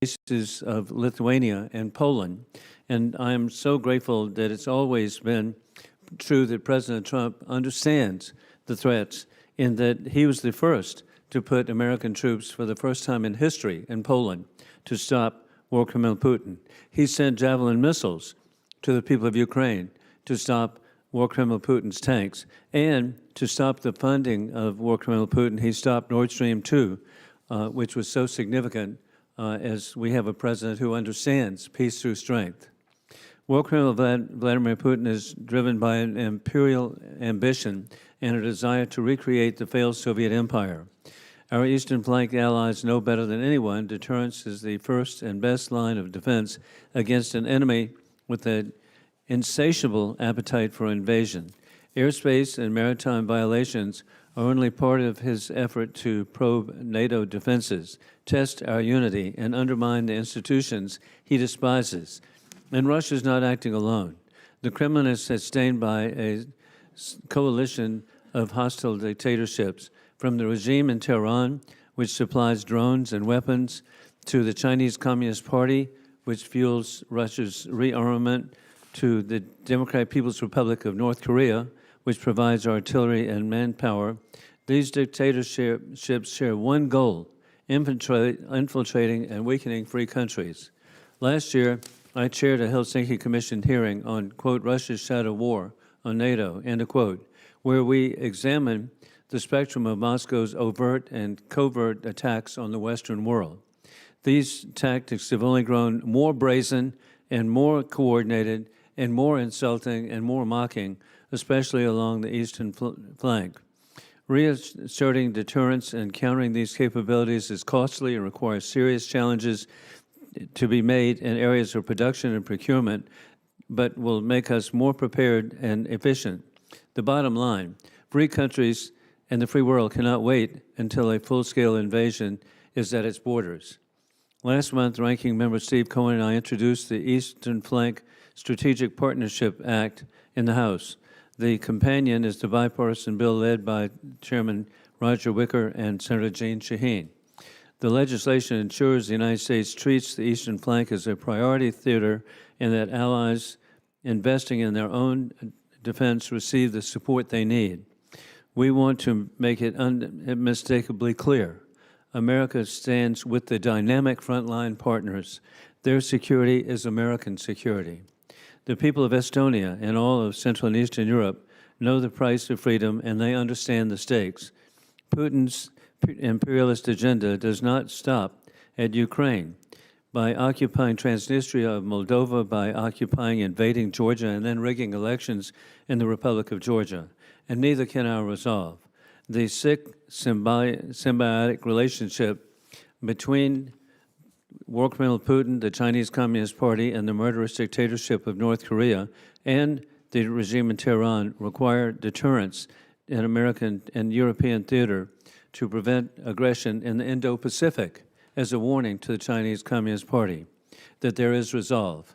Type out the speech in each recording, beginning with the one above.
cases of Lithuania and Poland. And I am so grateful that it's always been true that President Trump understands the threats, in that he was the first to put American troops for the first time in history in Poland to stop war criminal Putin. He sent Javelin missiles to the people of Ukraine to stop war criminal Putin's tanks, and to stop the funding of war criminal Putin, he stopped Nord Stream 2, which was so significant as we have a president who understands peace through strength. War criminal Vladimir Putin is driven by an imperial ambition and a desire to recreate the failed Soviet empire. Our Eastern flank allies know better than anyone deterrence is the first and best line of defense against an enemy with an insatiable appetite for invasion. Airspace and maritime violations are only part of his effort to probe NATO defenses, test our unity, and undermine the institutions he despises. And Russia is not acting alone. The Kremlin is sustained by a coalition of hostile dictatorships, from the regime in Tehran, which supplies drones and weapons, to the Chinese Communist Party, which fuels Russia's rearmament, to the Democratic People's Republic of North Korea, which provides artillery and manpower. These dictatorships share one goal: infiltrating and weakening free countries. Last year, I chaired a Helsinki Commission hearing on, quote, Russia's shadow war on NATO, end of quote, where we examined the spectrum of Moscow's overt and covert attacks on the Western world. These tactics have only grown more brazen and more coordinated and more insulting and more mocking, especially along the eastern flank. Reasserting deterrence and countering these capabilities is costly and requires serious challenges to be made in areas of production and procurement, but will make us more prepared and efficient. The bottom line: free countries and the free world cannot wait until a full-scale invasion is at its borders. Last month, Ranking Member Steve Cohen and I introduced the Eastern Flank Strategic Partnership Act in the House. The companion is the bipartisan bill led by Chairman Roger Wicker and Senator Jeanne Shaheen. The legislation ensures the United States treats the Eastern Flank as a priority theater, and that allies investing in their own defense receive the support they need. We want to make it unmistakably clear: America stands with the dynamic frontline partners. Their security is American security. The people of Estonia and all of Central and Eastern Europe know the price of freedom, and they understand the stakes. Putin's imperialist agenda does not stop at Ukraine. By occupying Transnistria of Moldova, by occupying, invading Georgia, and then rigging elections in the Republic of Georgia. And neither can our resolve. The sick symbiotic relationship between war criminal Putin, the Chinese Communist Party, and the murderous dictatorship of North Korea, and the regime in Tehran require deterrence in American and European theater to prevent aggression in the Indo-Pacific, as a warning to the Chinese Communist Party that there is resolve.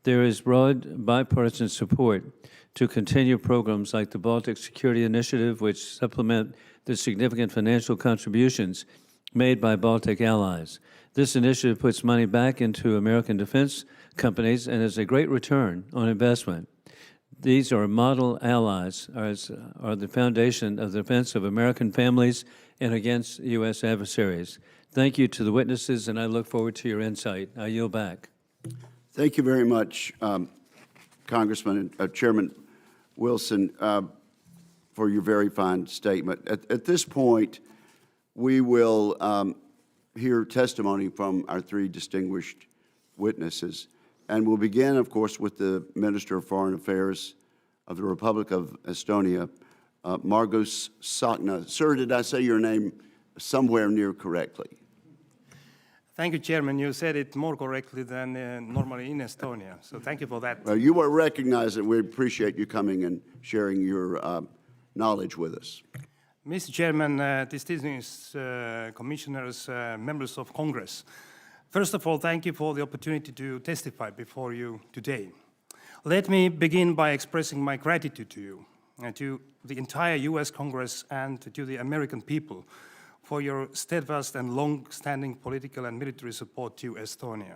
There is broad bipartisan support to continue programs like the Baltic Security Initiative, which supplement the significant financial contributions made by Baltic allies. This initiative puts money back into American defense companies and is a great return on investment. These are model allies, are the foundation of the defense of American families and against U.S. adversaries. Thank you to the witnesses, and I look forward to your insight. I yield back. Thank you very much, Congressman and Chairman Wilson, for your very fine statement. At this point, we will hear testimony from our three distinguished witnesses. And we'll begin, of course, with the Minister of Foreign Affairs of the Republic of Estonia, Margus Tsahkna. Sir, did I say your name somewhere near correctly? Thank you, Chairman. You said it more correctly than normally in Estonia, so thank you for that. Well, you are recognized, and we appreciate you coming and sharing your knowledge with us. Mr. Chairman, distinguished commissioners, members of Congress, first of all, thank you for the opportunity to testify before you today. Let me begin by expressing my gratitude to you, to the entire US Congress, and to the American people for your steadfast and long-standing political and military support to Estonia.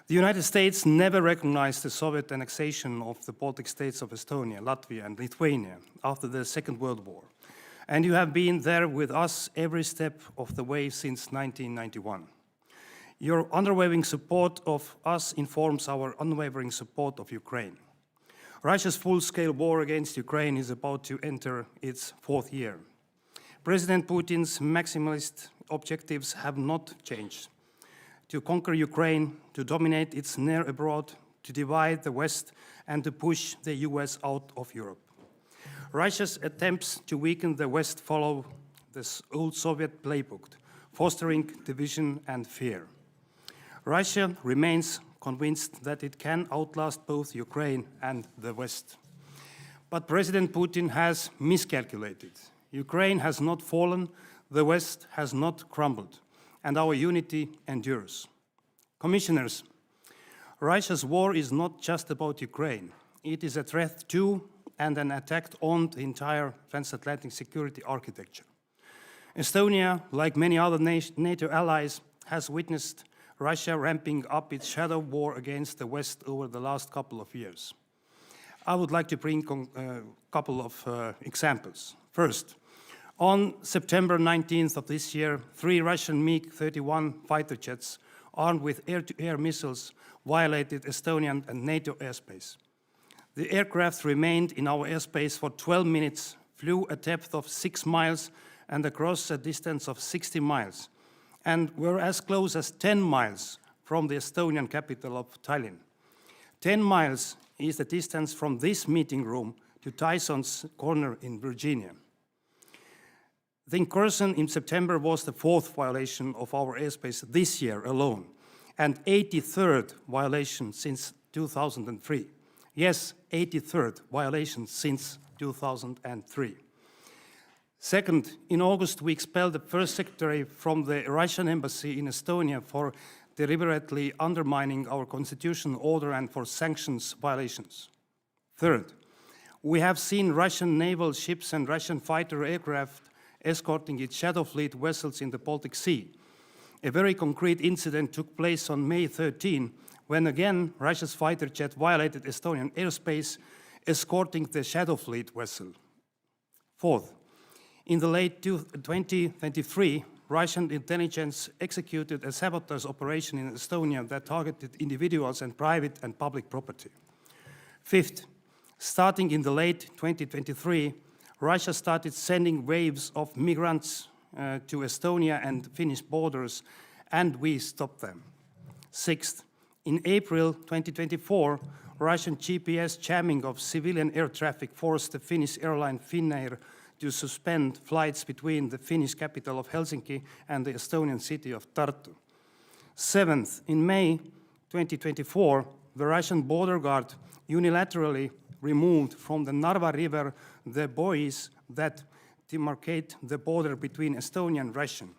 The United States never recognized the Soviet annexation of the Baltic states of Estonia, Latvia, and Lithuania after the Second World War. And you have been there with us every step of the way since 1991. Your unwavering support of us informs our unwavering support of Ukraine. Russia's full-scale war against Ukraine is about to enter its fourth year. President Putin's maximalist objectives have not changed. To conquer Ukraine, to dominate its near abroad, to divide the West, and to push the US out of Europe. Russia's attempts to weaken the West follow this old Soviet playbook, fostering division and fear. Russia remains convinced that it can outlast both Ukraine and the West. But President Putin has miscalculated. Ukraine has not fallen, the West has not crumbled, and our unity endures. Commissioners, Russia's war is not just about Ukraine. It is a threat to and an attack on the entire transatlantic security architecture. Estonia, like many other NATO allies, has witnessed Russia ramping up its shadow war against the West over the last couple of years. I would like to bring a couple of examples. First, on September 19th of this year, 3 Russian MiG-31 fighter jets armed with air-to-air missiles violated Estonian and NATO airspace. The aircraft remained in our airspace for 12 minutes, flew a depth of 6 miles and across a distance of 60 miles, and were as close as 10 miles from the Estonian capital of Tallinn. 10 miles is the distance from this meeting room to Tyson's Corner in Virginia. The incursion in September was the 4th violation of our airspace this year alone, and 83rd violation since 2003. Yes, 83rd violation since 2003. Second, in August, we expelled the first secretary from the Russian embassy in Estonia for deliberately undermining our constitutional order and for sanctions violations. Third, we have seen Russian naval ships and Russian fighter aircraft escorting its shadow fleet vessels in the Baltic Sea. A very concrete incident took place on May 13, when again Russia's fighter jet violated Estonian airspace, escorting the shadow fleet vessel. Fourth, in the late 2023, Russian intelligence executed a sabotage operation in Estonia that targeted individuals and private and public property. Fifth, starting in the late 2023, Russia started sending waves of migrants to Estonia and Finnish borders, and we stopped them. Sixth, in April 2024, Russian GPS jamming of civilian air traffic forced the Finnish airline Finnair to suspend flights between the Finnish capital of Helsinki and the Estonian city of Tartu. Seventh, in May 2024, the Russian border guard unilaterally removed from the Narva River the buoys that demarcate the border between Estonian and Russian.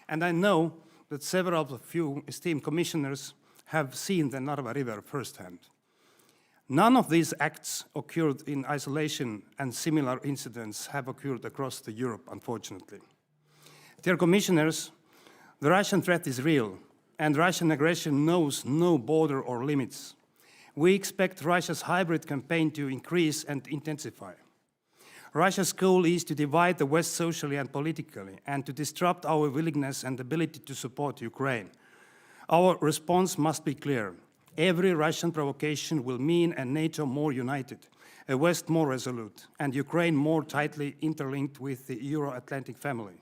And I know that several of you esteemed commissioners have seen the Narva River firsthand. None of these acts occurred in isolation, and similar incidents have occurred across Europe, unfortunately. Dear commissioners, the Russian threat is real, and Russian aggression knows no border or limits. We expect Russia's hybrid campaign to increase and intensify. Russia's goal is to divide the West socially and politically, and to disrupt our willingness and ability to support Ukraine. Our response must be clear. Every Russian provocation will mean a NATO more united, a West more resolute, and Ukraine more tightly interlinked with the Euro-Atlantic family.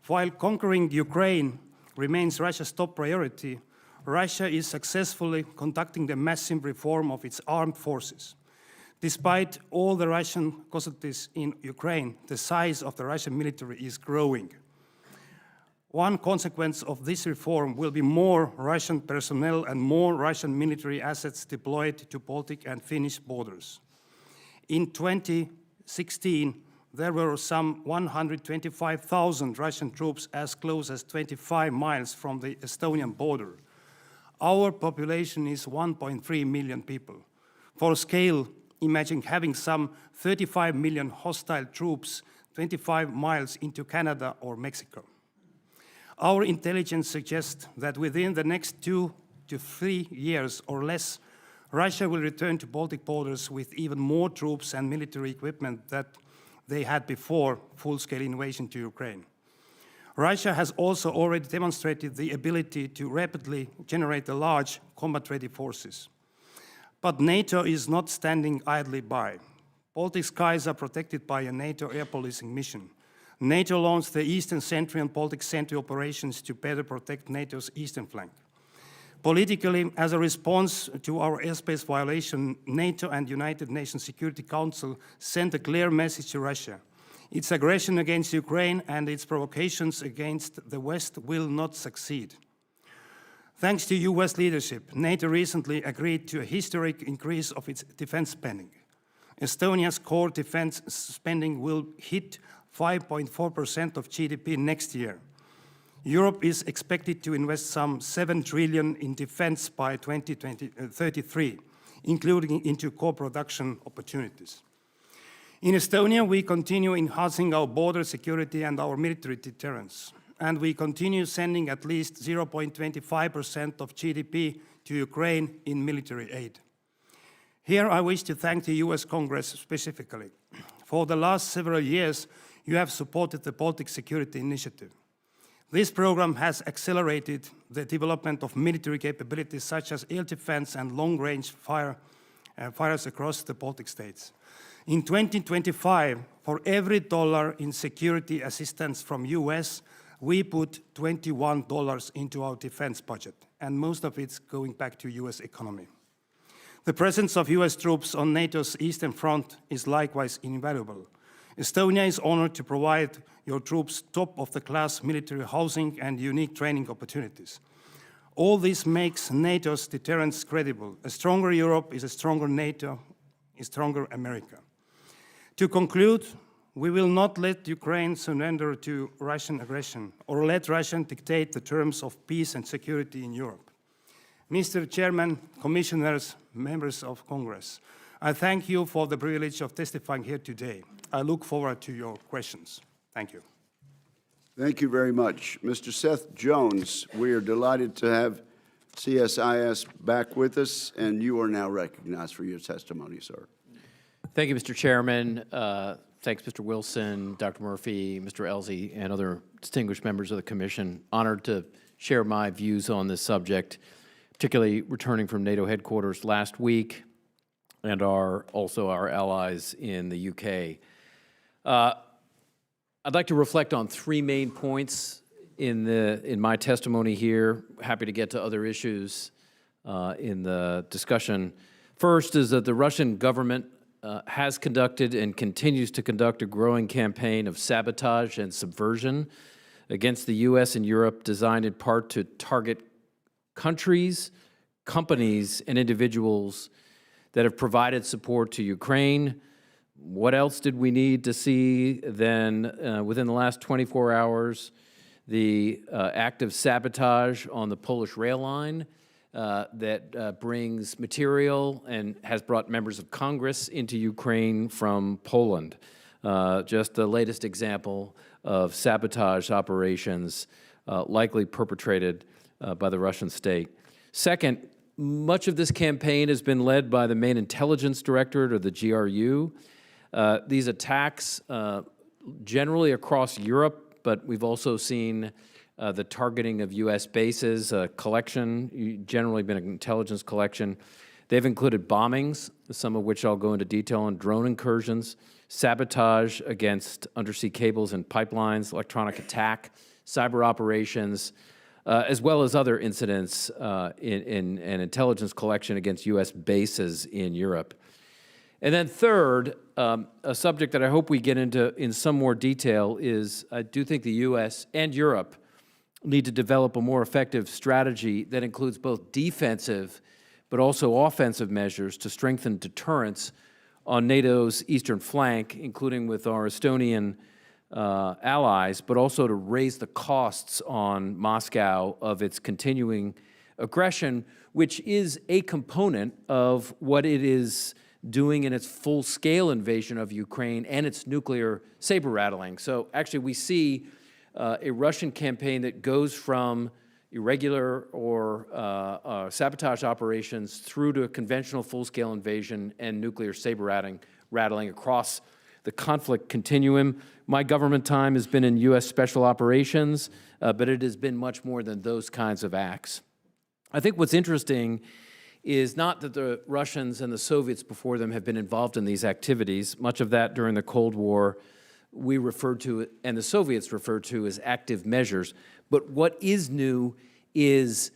While conquering Ukraine remains Russia's top priority, Russia is successfully conducting the massive reform of its armed forces. Despite all the Russian casualties in Ukraine, the size of the Russian military is growing. One consequence of this reform will be more Russian personnel and more Russian military assets deployed to Baltic and Finnish borders. In 2016, there were some 125,000 Russian troops as close as 25 miles from the Estonian border. Our population is 1.3 million people. For scale, imagine having some 35 million hostile troops 25 miles into Canada or Mexico. Our intelligence suggests that within the next 2 to 3 years or less, Russia will return to Baltic borders with even more troops and military equipment that they had before full-scale invasion to Ukraine. Russia has also already demonstrated the ability to rapidly generate a large combat-ready forces. But NATO is not standing idly by. Baltic skies are protected by a NATO air policing mission. NATO launched the Eastern Sentry and Baltic Sentry operations to better protect NATO's eastern flank. Politically, as a response to our airspace violation, NATO and United Nations Security Council sent a clear message to Russia. Its aggression against Ukraine and its provocations against the West will not succeed. Thanks to US leadership, NATO recently agreed to a historic increase of its defense spending. Estonia's core defense spending will hit 5.4% of GDP next year. Europe is expected to invest some 7 trillion in defense by 2033, including into co-production opportunities. In Estonia, we continue enhancing our border security and our military deterrence, and we continue sending at least 0.25% of GDP to Ukraine in military aid. Here I wish to thank the US Congress specifically. For the last several years, you have supported the Baltic Security Initiative. This program has accelerated the development of military capabilities such as air defense and long-range fires across the Baltic states. In 2025, for every dollar in security assistance from US, we put $21 into our defense budget, and most of it's going back to US economy. The presence of US troops on NATO's eastern front is likewise invaluable. Estonia is honored to provide your troops top-of-the-class military housing and unique training opportunities. All this makes NATO's deterrence credible. A stronger Europe is a stronger NATO, a stronger America. To conclude, we will not let Ukraine surrender to Russian aggression or let Russia dictate the terms of peace and security in Europe. Mr. Chairman, Commissioners, Members of Congress, I thank you for the privilege of testifying here today. I look forward to your questions. Thank you. Thank you very much. Mr. Seth Jones, we are delighted to have CSIS back with us, and you are now recognized for your testimony, sir. Thank you, Mr. Chairman. Thanks, Mr. Wilson, Dr. Murphy, Mr. Elsie, and other distinguished members of the Commission. Honored to share my views on this subject, particularly returning from NATO headquarters last week and also our allies in the UK. I'd like to reflect on 3 main points in my testimony here. Happy to get to other issues in the discussion. First is that the Russian government has conducted and continues to conduct a growing campaign of sabotage and subversion against the US and Europe, designed in part to target countries, companies, and individuals that have provided support to Ukraine. What else did we need to see then within the last 24 hours? The active sabotage on the Polish rail line that brings material and has brought members of Congress into Ukraine from Poland. Just the latest example of sabotage operations likely perpetrated by the Russian state. Second, much of this campaign has been led by the main intelligence directorate, or the GRU. These attacks generally across Europe, but we've also seen the targeting of U.S. bases, collection, generally been an intelligence collection. They've included bombings, some of which I'll go into detail on, drone incursions, sabotage against undersea cables and pipelines, electronic attack, cyber operations, as well as other incidents in intelligence collection against U.S. bases in Europe. And then third, a subject that I hope we get into in some more detail is I do think the U.S. and Europe need to develop a more effective strategy that includes both defensive but also offensive measures to strengthen deterrence on NATO's eastern flank, including with our Estonian allies, but also to raise the costs on Moscow of its continuing aggression, which is a component of what it is doing in its full-scale invasion of Ukraine and its nuclear saber-rattling. So actually we see a Russian campaign that goes from irregular or sabotage operations through to a conventional full-scale invasion and nuclear saber-rattling across the conflict continuum. My government time has been in U.S. special operations, but it has been much more than those kinds of acts. I think what's interesting is not that the Russians and the Soviets before them have been involved in these activities. Much of that during the Cold War we referred to, and the Soviets referred to, as active measures. But what is new is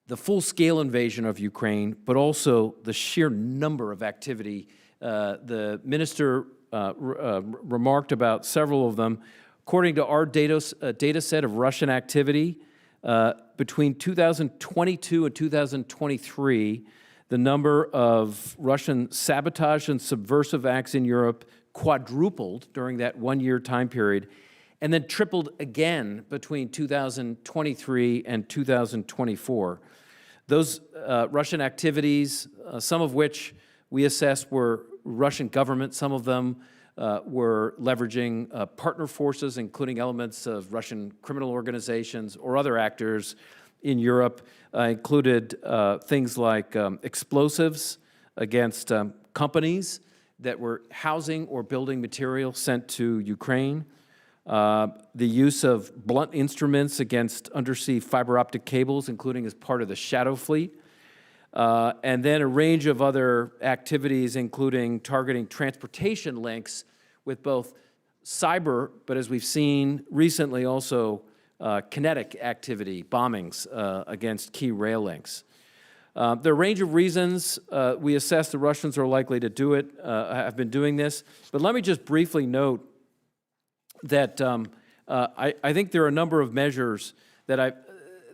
the full-scale invasion of Ukraine, but also the sheer number of activity. The minister remarked about several of them. According to our data set of Russian activity, between 2022 and 2023, the number of Russian sabotage and subversive acts in Europe quadrupled during that one-year time period, and then tripled again between 2023 and 2024. Those Russian activities, some of which we assessed were Russian government, some of them were leveraging partner forces, including elements of Russian criminal organizations or other actors in Europe, included things like explosives against companies that were housing or building material sent to Ukraine, the use of blunt instruments against undersea fiber optic cables, including as part of the Shadow Fleet, and then a range of other activities, including targeting transportation links with both cyber, but as we've seen recently also kinetic activity, bombings against key rail links. There are a range of reasons we assess the Russians are likely to do it, have been doing this. But let me just briefly note that I think there are a number of measures that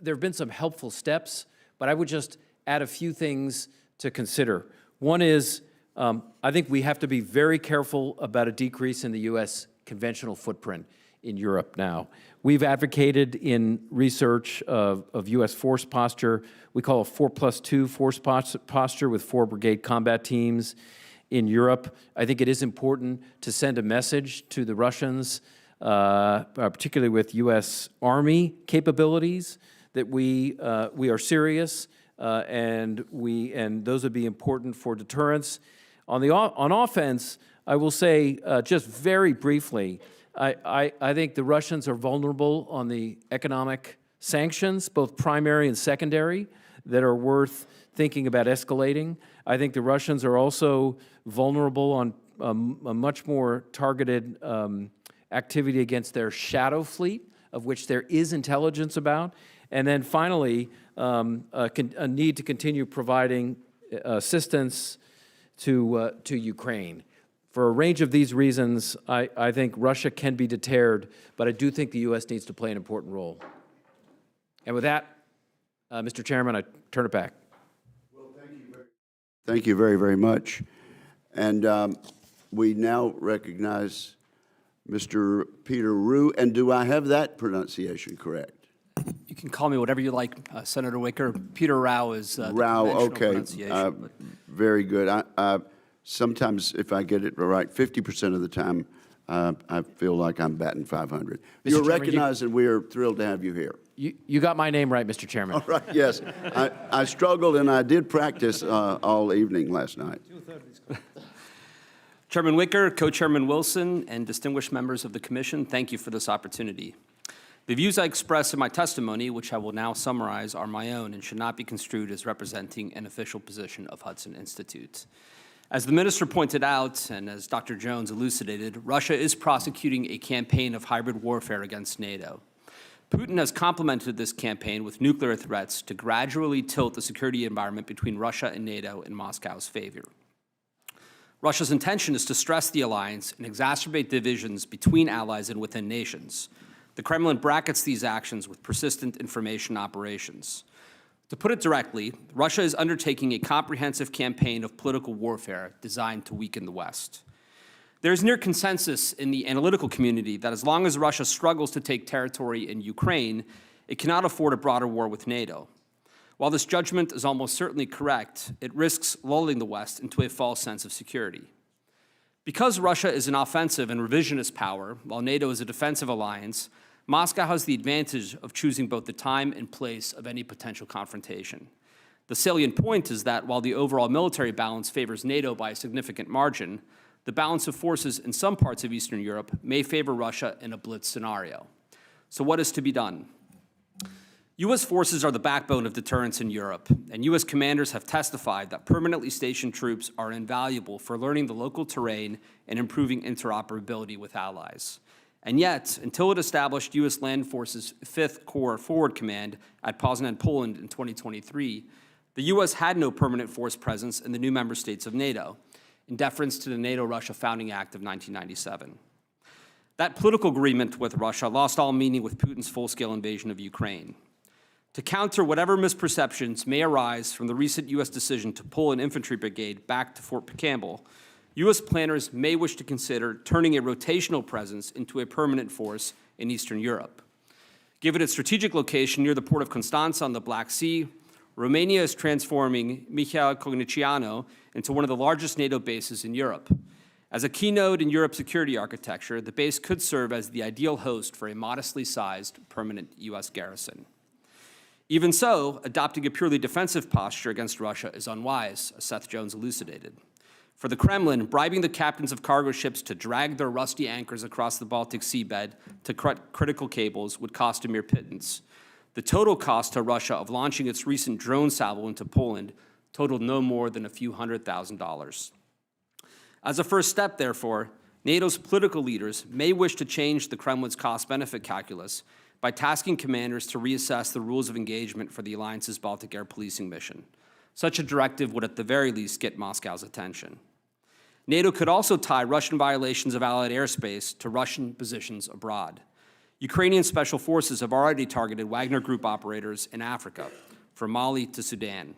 there have been some helpful steps, but I would just add a few things to consider. One is I think we have to be very careful about a decrease in the U.S. conventional footprint in Europe now. We've advocated in research of U.S. force posture. We call a 4+2 force posture with 4 brigade combat teams in Europe. I think it is important to send a message to the Russians, particularly with U.S. Army capabilities, that we are serious, and those would be important for deterrence. On offense, I will say just very briefly, I think the Russians are vulnerable on the economic sanctions, both primary and secondary, that are worth thinking about escalating. I think the Russians are also vulnerable on a much more targeted activity against their Shadow Fleet, of which there is intelligence about. And then finally, a need to continue providing assistance to Ukraine. For a range of these reasons, I think Russia can be deterred, but I do think the U.S. needs to play an important role. And with that, Mr. Chairman, I turn it back. Well, thank you very, very much. And we now recognize Mr. Peter Rue. And do I have that pronunciation correct? You can call me whatever you like, Senator Wicker. Peter Rao is the Rao, conventional okay. pronunciation. Very good. Sometimes if I get it right, 50% of the time, I feel like I'm batting 500. You're Chairman, recognized, and we are thrilled to have you here. You got my name right, Mr. Chairman. All right, yes. I struggled, and I did practice all evening last night. Chairman Wicker, Co-Chairman Wilson, and distinguished members of the Commission, thank you for this opportunity. The views I express in my testimony, which I will now summarize, are my own and should not be construed as representing an official position of Hudson Institute. As the minister pointed out, and as Dr. Jones elucidated, Russia is prosecuting a campaign of hybrid warfare against NATO. Putin has complemented this campaign with nuclear threats to gradually tilt the security environment between Russia and NATO in Moscow's favor. Russia's intention is to stress the alliance and exacerbate divisions between allies and within nations. The Kremlin brackets these actions with persistent information operations. To put it directly, Russia is undertaking a comprehensive campaign of political warfare designed to weaken the West. There is near consensus in the analytical community that as long as Russia struggles to take territory in Ukraine, it cannot afford a broader war with NATO. While this judgment is almost certainly correct, it risks lulling the West into a false sense of security. Because Russia is an offensive and revisionist power, while NATO is a defensive alliance, Moscow has the advantage of choosing both the time and place of any potential confrontation. The salient point is that while the overall military balance favors NATO by a significant margin, the balance of forces in some parts of Eastern Europe may favor Russia in a blitz scenario. So what is to be done? U.S. forces are the backbone of deterrence in Europe, and U.S. commanders have testified that permanently stationed troops are invaluable for learning the local terrain and improving interoperability with allies. And yet, until it established U.S. Land Forces 5th Corps Forward Command at Poznan, Poland in 2023, the U.S. had no permanent force presence in the new member states of NATO, in deference to the NATO-Russia Founding Act of 1997. That political agreement with Russia lost all meaning with Putin's full-scale invasion of Ukraine. To counter whatever misperceptions may arise from the recent U.S. decision to pull an infantry brigade back to Fort Campbell, U.S. planners may wish to consider turning a rotational presence into a permanent force in Eastern Europe. Given its strategic location near the port of Constanța on the Black Sea, Romania is transforming Mihail Cognițianu into one of the largest NATO bases in Europe. As a key node in Europe's security architecture, the base could serve as the ideal host for a modestly sized permanent U.S. garrison. Even so, adopting a purely defensive posture against Russia is unwise, as Seth Jones elucidated. For the Kremlin, bribing the captains of cargo ships to drag their rusty anchors across the Baltic seabed to cut critical cables would cost a mere pittance. The total cost to Russia of launching its recent drone salvo into Poland totaled no more than a few $100,000. As a first step, therefore, NATO's political leaders may wish to change the Kremlin's cost-benefit calculus by tasking commanders to reassess the rules of engagement for the alliance's Baltic air policing mission. Such a directive would at the very least get Moscow's attention. NATO could also tie Russian violations of Allied airspace to Russian positions abroad. Ukrainian special forces have already targeted Wagner Group operators in Africa, from Mali to Sudan.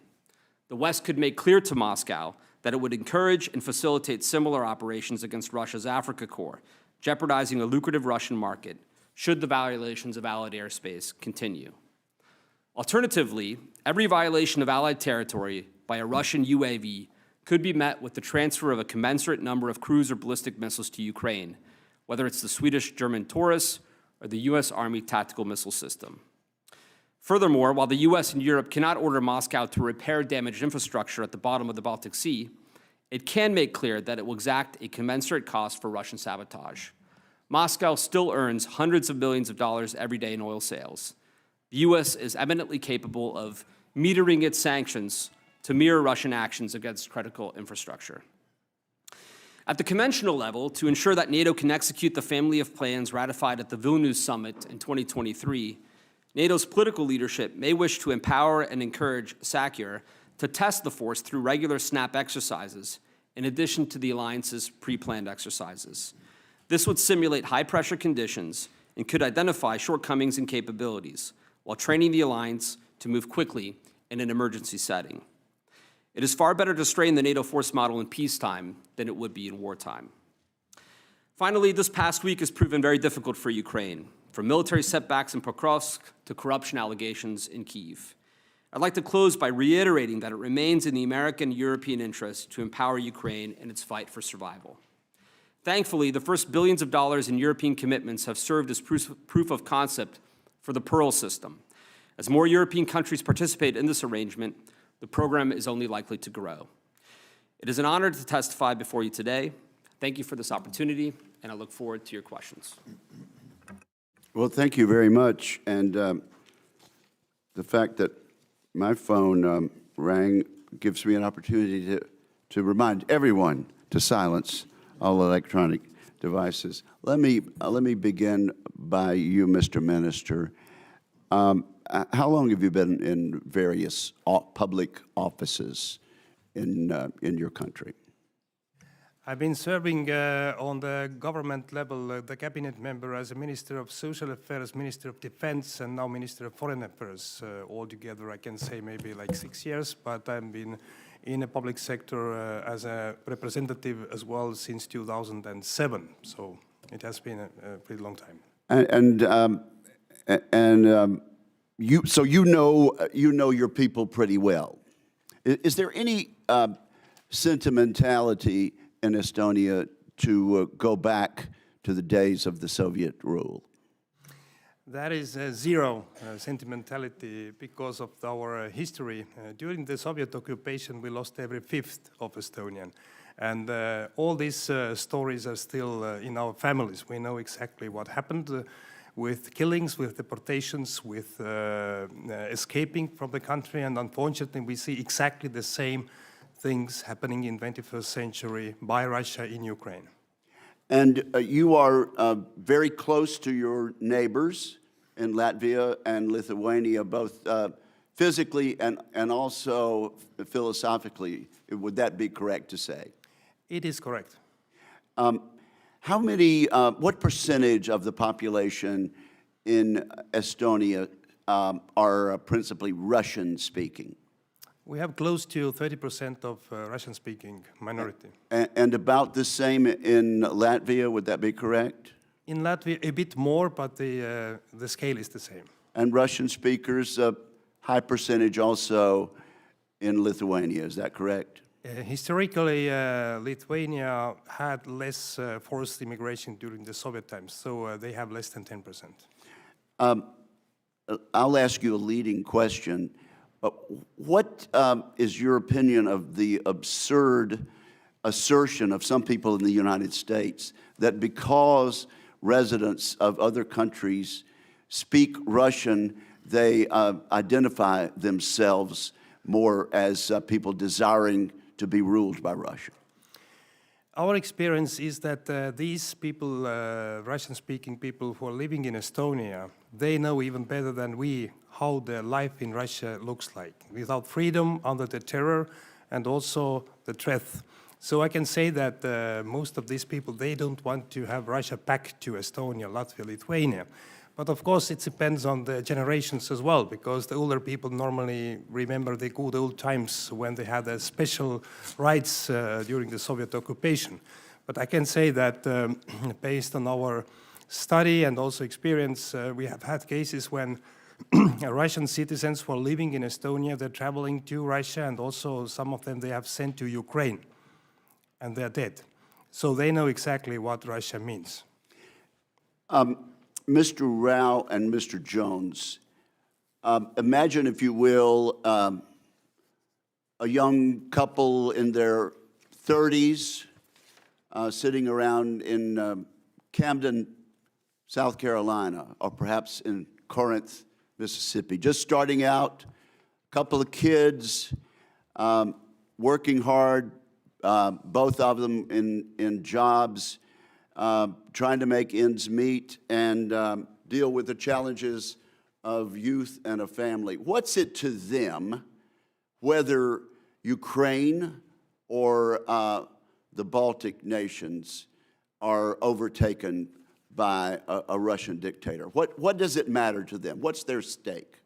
The West could make clear to Moscow that it would encourage and facilitate similar operations against Russia's Africa Corps, jeopardizing a lucrative Russian market, should the violations of Allied airspace continue. Alternatively, every violation of Allied territory by a Russian UAV could be met with the transfer of a commensurate number of cruise or ballistic missiles to Ukraine, whether it's the Swedish-German Taurus or the U.S. Army tactical missile system. Furthermore, while the U.S. and Europe cannot order Moscow to repair damaged infrastructure at the bottom of the Baltic Sea, it can make clear that it will exact a commensurate cost for Russian sabotage. Moscow still earns hundreds of millions of dollars every day in oil sales. The U.S. is eminently capable of metering its sanctions to mirror Russian actions against critical infrastructure. At the conventional level, to ensure that NATO can execute the family of plans ratified at the Vilnius summit in 2023, NATO's political leadership may wish to empower and encourage SACEUR to test the force through regular SNAP exercises, in addition to the alliance's pre-planned exercises. This would simulate high-pressure conditions and could identify shortcomings and capabilities, while training the alliance to move quickly in an emergency setting. It is far better to strain the NATO force model in peacetime than it would be in wartime. Finally, this past week has proven very difficult for Ukraine, from military setbacks in Pokrovsk to corruption allegations in Kyiv. I'd like to close by reiterating that it remains in the American and European interest to empower Ukraine in its fight for survival. Thankfully, the first billions of dollars in European commitments have served as proof of concept for the Pearl system. As more European countries participate in this arrangement, the program is only likely to grow. It is an honor to testify before you today. Thank you for this opportunity, and I look forward to your questions. Well, thank you very much. And the fact that my phone rang gives me an opportunity to remind everyone to silence all electronic devices. Let me begin by you, Mr. Minister. How long have you been in various public offices in your country? I've been serving on the government level, the cabinet member as a Minister of Social Affairs, Minister of Defense, and now Minister of Foreign Affairs. Altogether, I can say maybe like 6 years, but I've been in the public sector as a representative as well since 2007. So it has been a pretty long time. So you know your people pretty well. Is there any sentimentality in Estonia to go back to the days of the Soviet rule? That is zero sentimentality because of our history. During the Soviet occupation, we lost every fifth of Estonian. And all these stories are still in our families. We know exactly what happened with killings, with deportations, with escaping from the country. And unfortunately, we see exactly the same things happening in 21st century by Russia in Ukraine. And you are very close to your neighbors in Latvia and Lithuania, both physically and also philosophically. Would that be correct to say? It is correct. How many, what percentage of the population in Estonia are principally Russian-speaking? We have close to 30% of Russian-speaking minority. And about the same in Latvia, would that be correct? In Latvia, a bit more, but the scale is the same. And Russian speakers, a high percentage also in Lithuania, is that correct? Historically, Lithuania had less forced immigration during the Soviet times, so they have less than 10%. I'll ask you a leading question. What is your opinion of the absurd assertion of some people in the United States that because residents of other countries speak Russian, they identify themselves more as people desiring to be ruled by Russia? Our experience is that these people, Russian-speaking people who are living in Estonia, they know even better than we how the life in Russia looks like, without freedom, under the terror, and also the threat. So I can say that most of these people, they don't want to have Russia back to Estonia, Latvia, Lithuania. But of course, it depends on the generations as well, because the older people normally remember the good old times when they had special rights during the Soviet occupation. But I can say that based on our study and also experience, we have had cases when Russian citizens who are living in Estonia, they're traveling to Russia, and also some of them they have sent to Ukraine, and they're dead. So they know exactly what Russia means. Mr. Rao and Mr. Jones, imagine, if you will, a young couple in their 30s sitting around in Camden, South Carolina, or perhaps in Corinth, Mississippi, just starting out, a couple of kids, working hard, both of them in jobs, trying to make ends meet and deal with the challenges of youth and a family. What's it to them whether Ukraine or the Baltic nations are overtaken by a Russian dictator? What does it matter to them? What's their stake?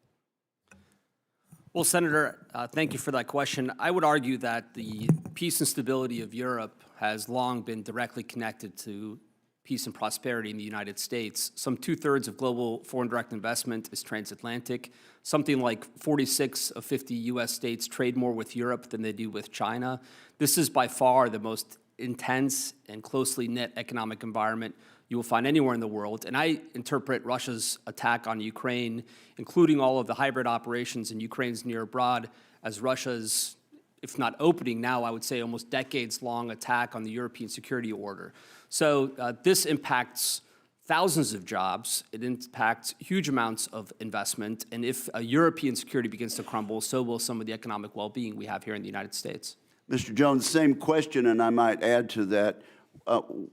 Well, Senator, thank you for that question. I would argue that the peace and stability of Europe has long been directly connected to peace and prosperity in the United States. Some 2/3 of global foreign direct investment is transatlantic. Something like 46 of 50 U.S. states trade more with Europe than they do with China. This is by far the most intense and closely knit economic environment you will find anywhere in the world. And I interpret Russia's attack on Ukraine, including all of the hybrid operations in Ukraine's near abroad, as Russia's, if not opening now, I would say almost decades-long attack on the European security order. So this impacts thousands of jobs. It impacts huge amounts of investment. And if European security begins to crumble, so will some of the economic well-being we have here in the United States. Mr. Jones, same question, and I might add to that.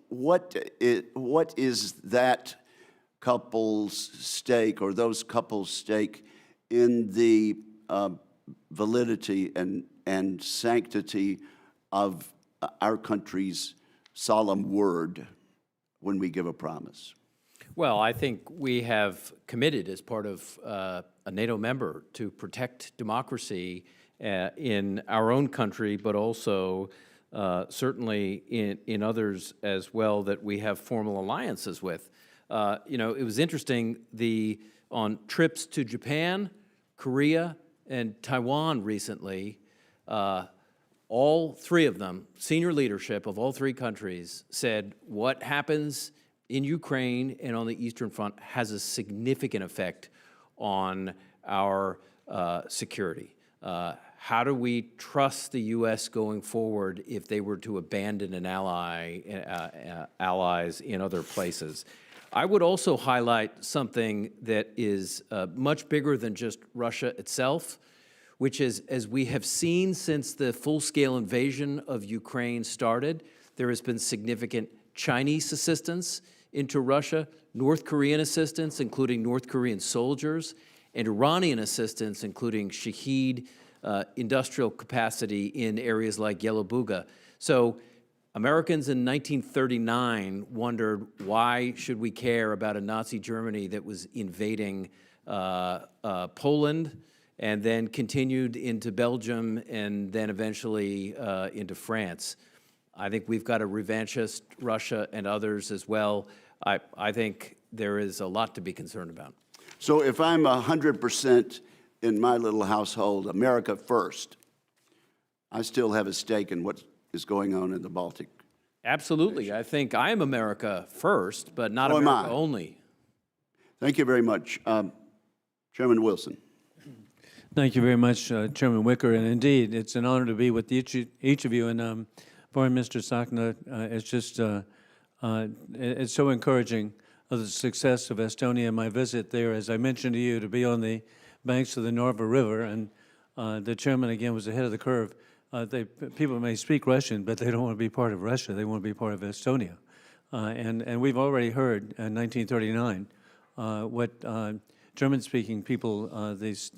What is that couple's stake, or those couples' stake, in the validity and sanctity of our country's solemn word when we give a promise? Well, I think we have committed as part of a NATO member to protect democracy in our own country, but also certainly in others as well that we have formal alliances with. You know, it was interesting, the on trips to Japan, Korea, and Taiwan recently, all three of them, senior leadership of all three countries, said what happens in Ukraine and on the Eastern Front has a significant effect on our security. How do we trust the U.S. going forward if they were to abandon an allies in other places? I would also highlight something that is much bigger than just Russia itself, which is, as we have seen since the full-scale invasion of Ukraine started, there has been significant Chinese assistance into Russia, North Korean assistance, including North Korean soldiers, and Iranian assistance, including Shahed industrial capacity in areas like Yelabuga. So Americans in 1939 wondered, why should we care about a Nazi Germany that was invading Poland and then continued into Belgium and then eventually into France? I think we've got a revanchist Russia and others as well. I think there is a lot to be concerned about. So if I'm 100% in my little household, America first, I still have a stake in what is going on in the Baltic. Absolutely. I think I am America first, but not So am America I. only. Thank you very much. Chairman Wilson. Thank you very much, Chairman Wicker. And indeed, it's an honor to be with each of you. And Foreign Minister Sakna, it's just it's so encouraging of the success of Estonia. My visit there, as I mentioned to you, to be on the banks of the Narva River, and the chairman again was ahead of the curve. People may speak Russian, but they don't want to be part of Russia. They want to be part of Estonia. And we've already heard in 1939 what German-speaking people, this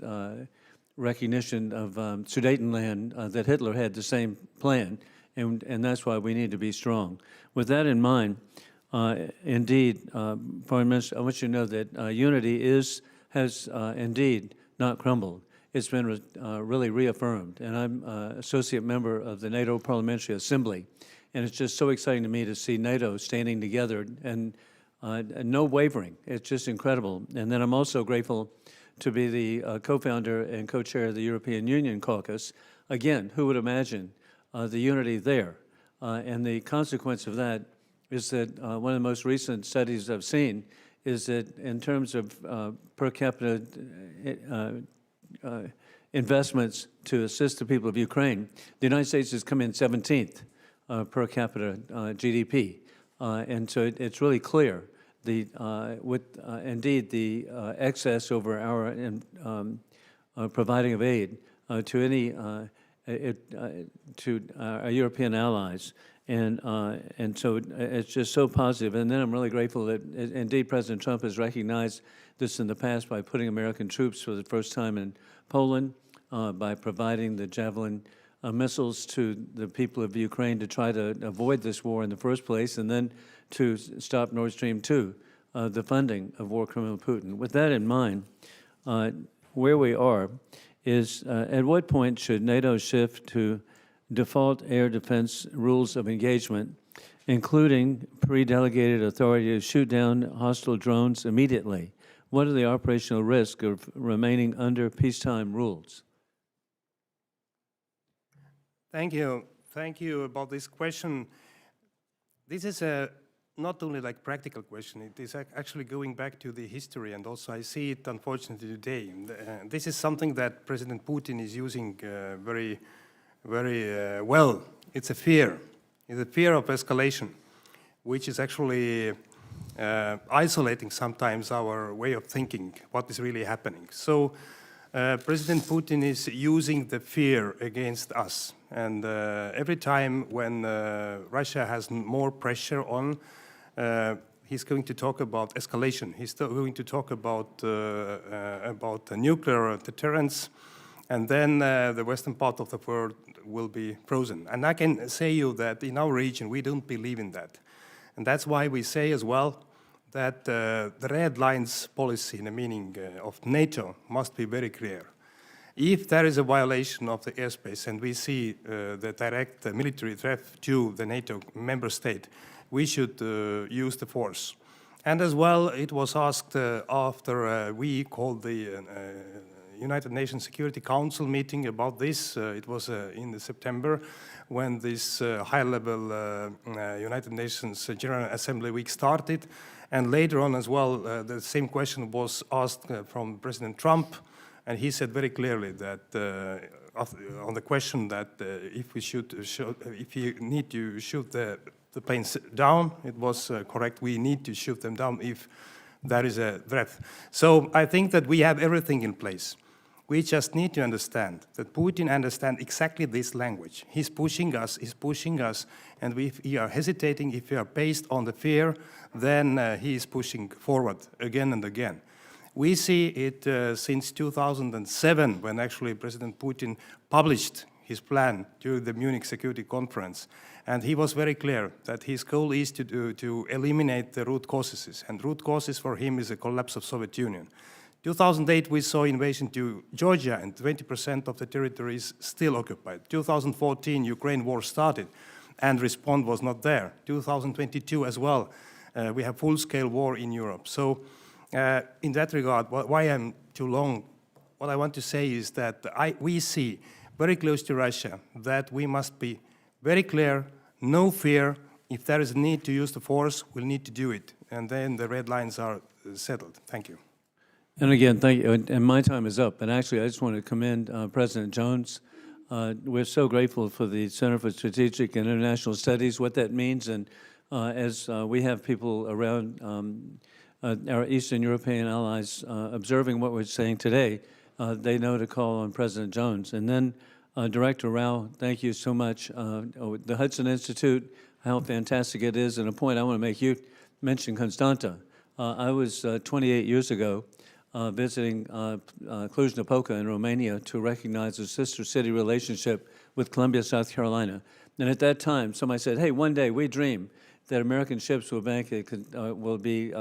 recognition of Sudetenland, that Hitler had the same plan, and that's why we need to be strong. With that in mind, indeed, Foreign Minister, I want you to know that unity has indeed not crumbled. It's been really reaffirmed, and I'm associate member of the NATO Parliamentary Assembly, and it's just so exciting to me to see NATO standing together and no wavering. It's just incredible. And then I'm also grateful to be the co-founder and co-chair of the European Union Caucus. Again, who would imagine the unity there? And the consequence of that is that one of the most recent studies I've seen is that in terms of per capita investments to assist the people of Ukraine, the United States has come in 17th per capita GDP. And so it's really clear indeed the excess over our providing of aid to any to our European allies, and so it's just so positive. And then I'm really grateful that indeed President Trump has recognized this in the past by putting American troops for the first time in Poland, by providing the Javelin missiles to the people of Ukraine to try to avoid this war in the first place, and then to stop Nord Stream 2, the funding of war criminal Putin. With that in mind, where we are is at what point should NATO shift to default air defense rules of engagement, including pre-delegated authority to shoot down hostile drones immediately? What are the operational risks of remaining under peacetime rules? Thank you. Thank you about this question. This is a not only like practical question, it is actually going back to the history, and also I see it unfortunately today. This is something that President Putin is using very well. It's a fear. It's a fear of escalation, which is actually isolating sometimes our way of thinking, what is really happening. So President Putin is using the fear against us. And every time when Russia has more pressure on, he's going to talk about escalation. He's still going to talk about nuclear deterrence, and then the western part of the world will be frozen. And I can say you that in our region, we don't believe in that. And that's why we say as well that the red lines policy, in the meaning of NATO, must be very clear. If there is a violation of the airspace and we see the direct military threat to the NATO member state, we should use the force. And as well, it was asked after we called the United Nations Security Council meeting about this. It was in September when this high-level United Nations General Assembly week started. And later on as well, the same question was asked from President Trump, and he said very clearly that on the question that if you need to shoot the planes down, it was correct. We need to shoot them down if there is a threat. So I think that we have everything in place. We just need to understand that Putin understands exactly this language. He's pushing us, and if we are hesitating, if we are based on the fear, then he is pushing forward again and again. We see it since 2007, when actually President Putin published his plan during the Munich Security Conference. And he was very clear that his goal is to eliminate the root causes. And root causes for him is the collapse of Soviet Union. 2008, we saw invasion to Georgia, and 20% of the territory is still occupied. 2014, Ukraine war started, and response was not there. 2022 as well, we have full-scale war in Europe. So in that regard, why I'm too long, what I want to say is that we see very close to Russia that we must be very clear, no fear. If there is a need to use the force, we'll need to do it. And then the red lines are settled. Thank you. And again, thank you. And my time is up. And actually, I just want to commend President Jones. We're so grateful for the Center for Strategic and International Studies, what that means. And as we have people around our Eastern European allies observing what we're saying today, they know to call on President Jones. And then Director Rao, thank you so much. The Hudson Institute, how fantastic it is. And a point I want to make, you mentioned Constanta. I was 28 years ago visiting Cluj-Napoca in Romania to recognize a sister city relationship with Columbia, South Carolina. And at that time, somebody said, hey, one day we dream that American ships will be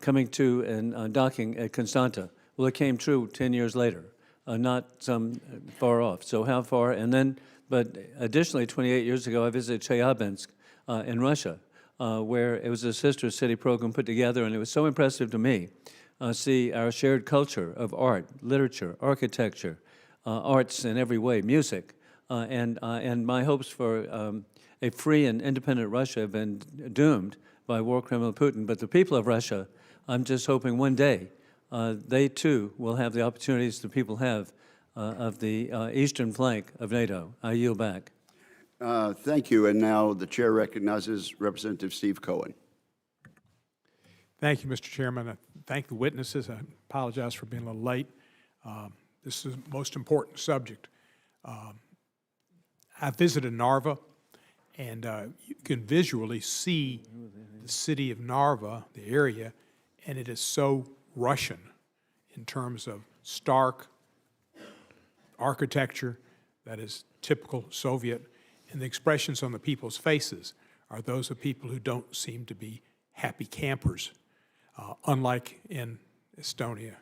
coming to and docking at Constanta. Well, it came true 10 years later, not some far off. So how far? And then, but additionally, 28 years ago, I visited Chelyabinsk in Russia, where it was a sister city program put together, and it was so impressive to me. See our shared culture of art, literature, architecture, arts in every way, music, and my hopes for a free and independent Russia have been doomed by war criminal Putin. But the people of Russia, I'm just hoping one day they too will have the opportunities the people have of the eastern flank of NATO. I yield back. Thank you. And now the chair recognizes Representative Steve Cohen. Thank you, Mr. Chairman. I thank the witnesses. I apologize for being a little late. This is the most important subject. I visited Narva, and you can visually see the city of Narva, the area, and it is so Russian in terms of stark architecture that is typical Soviet, and the expressions on the people's faces are those of people who don't seem to be happy campers. Unlike in Estonia,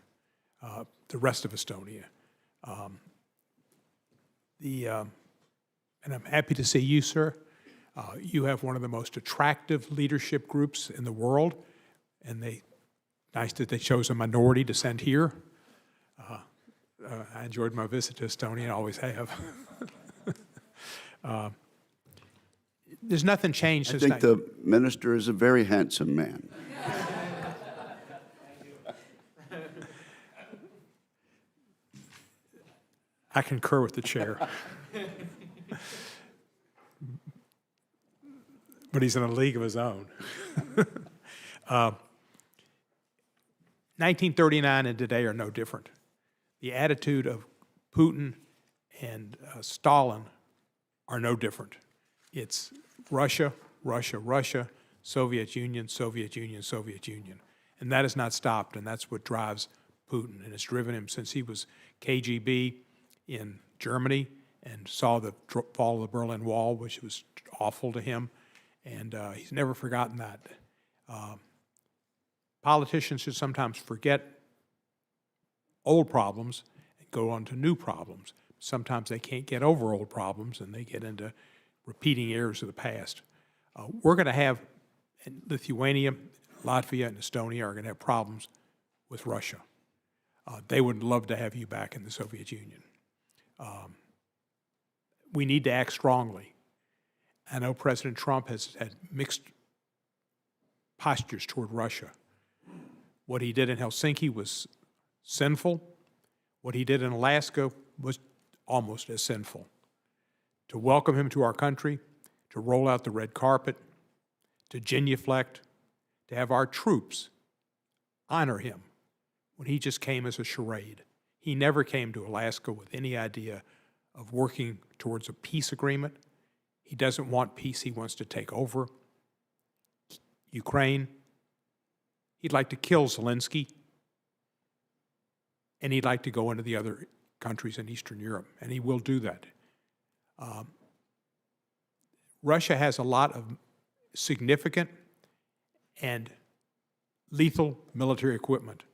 the rest of Estonia. And I'm happy to see you, sir. You have one of the most attractive leadership groups in the world, and nice that they chose a minority to send here. I enjoyed my visit to Estonia, I always have. There's nothing changed since... I think the minister is a very handsome man. I concur with the chair. But he's in a league of his own. 1939 and today are no different. The attitude of Putin and Stalin are no different. It's Russia, Russia, Russia, Soviet Union, Soviet Union, Soviet Union. And that has not stopped, and that's what drives Putin. And it's driven him since he was KGB in Germany and saw the fall of the Berlin Wall, which was awful to him, and he's never forgotten that. Politicians should sometimes forget old problems and go on to new problems. Sometimes they can't get over old problems, and they get into repeating errors of the past. We're going to have in Lithuania Latvia and Estonia are going to have problems with Russia. They would love to have you back in the Soviet Union. We need to act strongly. I know President Trump has had mixed postures toward Russia. What he did in Helsinki was sinful. What he did in Alaska was almost as sinful. To welcome him to our country, to roll out the red carpet, to genuflect, to have our troops honor him when he just came as a charade. He never came to Alaska with any idea of working towards a peace agreement. He doesn't want peace. He wants to take over Ukraine. He'd like to kill Zelensky, and he'd like to go into the other countries in Eastern Europe, and he will do that. Russia has a lot of significant and lethal military equipment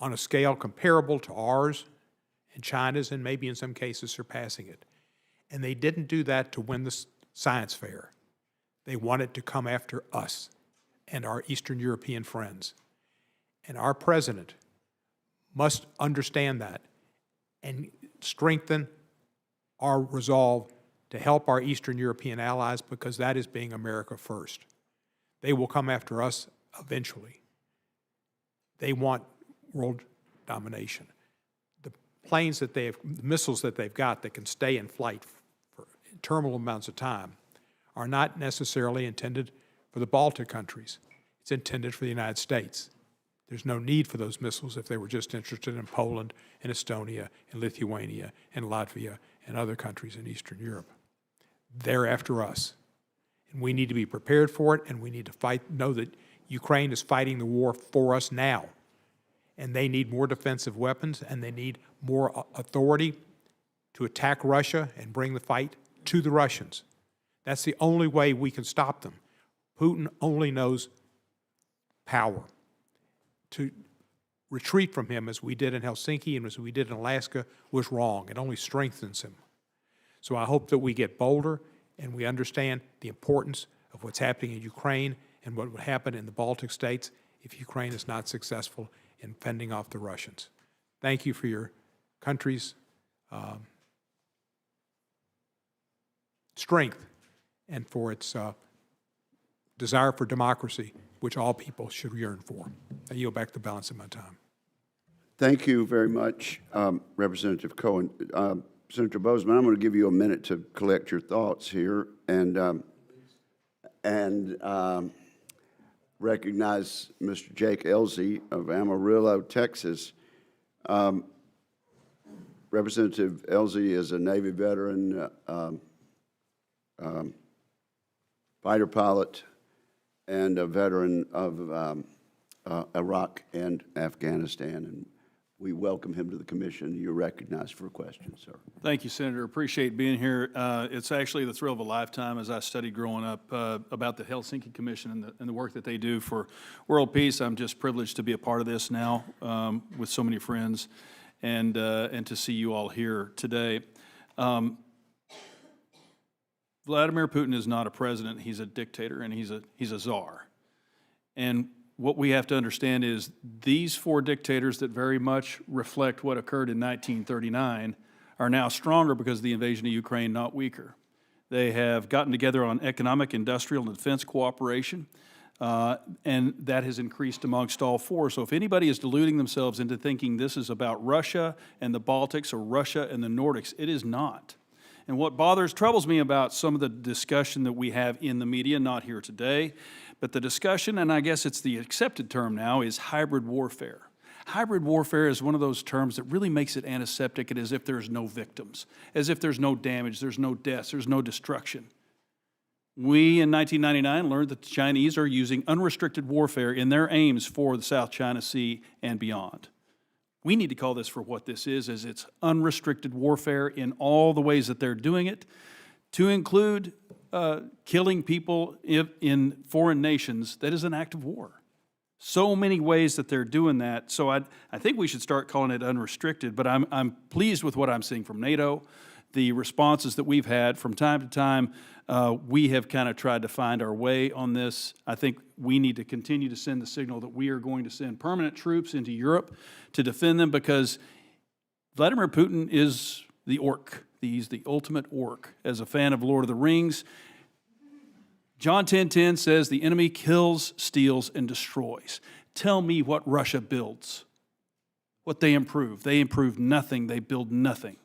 on a scale comparable to ours and China's, and maybe in some cases surpassing it. And they didn't do that to win the science fair. They wanted to come after us and our Eastern European friends. And our president must understand that and strengthen our resolve to help our Eastern European allies, because that is being America first. They will come after us eventually. They want world domination. The planes that they have, the missiles that they've got that can stay in flight for interminable amounts of time are not necessarily intended for the Baltic countries. It's intended for the United States. There's no need for those missiles if they were just interested in Poland and Estonia and Lithuania and Latvia and other countries in Eastern Europe. They're after us. And we need to be prepared for it, and we need to fight, know that Ukraine is fighting the war for us now. And they need more defensive weapons, and they need more authority to attack Russia and bring the fight to the Russians. That's the only way we can stop them. Putin only knows power. To retreat from him, as we did in Helsinki and as we did in Alaska, was wrong. It only strengthens him. So I hope that we get bolder and we understand the importance of what's happening in Ukraine and what would happen in the Baltic states if Ukraine is not successful in fending off the Russians. Thank you for your country's strength and for its desire for democracy, which all people should yearn for. I yield back the balance of my time. Thank you very much, Representative Cohen. Senator Bozeman, I'm going to give you a minute to collect your thoughts here and recognize Mr. Jake Elsie of Amarillo, Texas. Representative Elsie is a Navy veteran, fighter pilot, and a veteran of Iraq and Afghanistan, and we welcome him to the commission. You're recognized for a question, sir. Thank you, Senator. Appreciate being here. It's actually the thrill of a lifetime as I studied growing up about the Helsinki Commission and the work that they do for world peace. I'm just privileged to be a part of this now with so many friends and to see you all here today. Vladimir Putin is not a president. He's a dictator, and he's a czar. And what we have to understand is these four dictators that very much reflect what occurred in 1939 are now stronger because of the invasion of Ukraine, not weaker. They have gotten together on economic, industrial, and defense cooperation, and that has increased amongst all four. So if anybody is deluding themselves into thinking this is about Russia and the Baltics or Russia and the Nordics, it is not. And what troubles me about some of the discussion that we have in the media, not here today, but the discussion, and I guess it's the accepted term now, is hybrid warfare. Hybrid warfare is one of those terms that really makes it antiseptic, and as if there's no victims, as if there's no damage, there's no deaths, there's no destruction. We, in 1999, learned that the Chinese are using unrestricted warfare in their aims for the South China Sea and beyond. We need to call this for what this is, as it's unrestricted warfare in all the ways that they're doing it, to include killing people in foreign nations. That is an act of war. So many ways that they're doing that. So I think we should start calling it unrestricted, but I'm pleased with what I'm seeing from NATO. the responses that we've had from time to time, we have kind of tried to find our way on this. I think we need to continue to send the signal that we are going to send permanent troops into Europe to defend them, because Vladimir Putin is the orc. He's the ultimate orc. As a fan of Lord of the Rings, John 10:10 says the enemy kills, steals, and destroys. Tell me what Russia builds, what they improve. They improve nothing. They build nothing.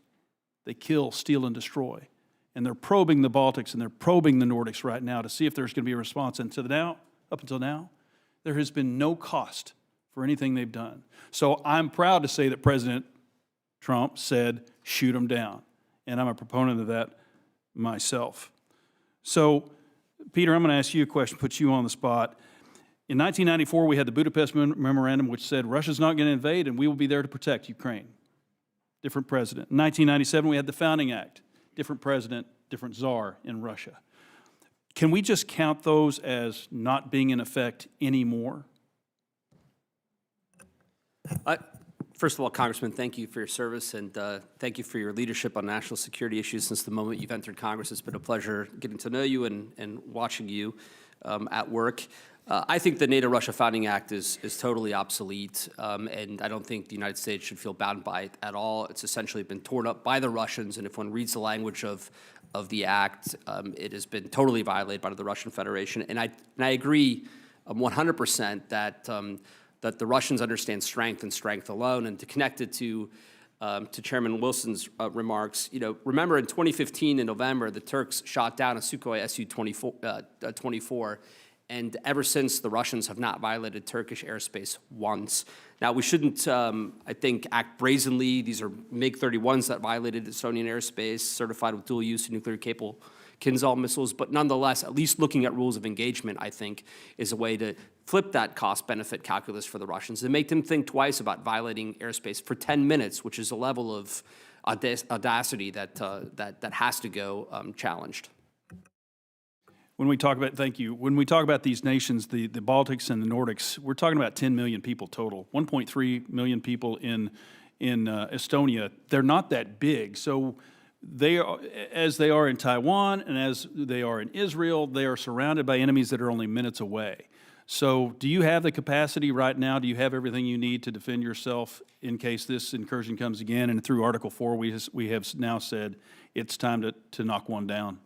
They kill, steal, and destroy. And they're probing the Baltics and they're probing the Nordics right now to see if there's going to be a response. And up until now, there has been no cost for anything they've done. So I'm proud to say that President Trump said, shoot them down. And I'm a proponent of that myself. So, Peter, I'm going to ask you a question, put you on the spot. In 1994, we had the Budapest Memorandum, which said Russia's not going to invade and we will be there to protect Ukraine. Different president. In 1997, we had the Founding Act. Different president, different czar in Russia. Can we just count those as not being in effect anymore? First of all, Congressman, thank you for your service, and thank you for your leadership on national security issues since the moment you've entered Congress. It's been a pleasure getting to know you and watching you at work. I think the NATO-Russia Founding Act is totally obsolete, and I don't think the United States should feel bound by it at all. It's essentially been torn up by the Russians, and if one reads the language of the act, it has been totally violated by the Russian Federation. And I agree 100% that the Russians understand strength and strength alone. And to connect it to Chairman Wilson's remarks, remember in 2015 in November, the Turks shot down a Sukhoi Su-24, and ever since, the Russians have not violated Turkish airspace once. Now, we shouldn't, I think, act brazenly. These are MiG-31s that violated Estonian airspace, certified with dual-use nuclear-capable Kinzhal missiles. But nonetheless, at least looking at rules of engagement, I think, is a way to flip that cost-benefit calculus for the Russians and make them think twice about violating airspace for 10 minutes, which is a level of audacity that has to go challenged. When we talk about, thank you, when we talk about these nations, the Baltics and the Nordics, we're talking about 10 million people total, 1.3 million people in Estonia. They're not that big. So they are, as they are in Taiwan and as they are in Israel, they are surrounded by enemies that are only minutes away. So do you have the capacity right now? Do you have everything you need to defend yourself in case this incursion comes again? And through Article 4, we have now said it's time to knock one down.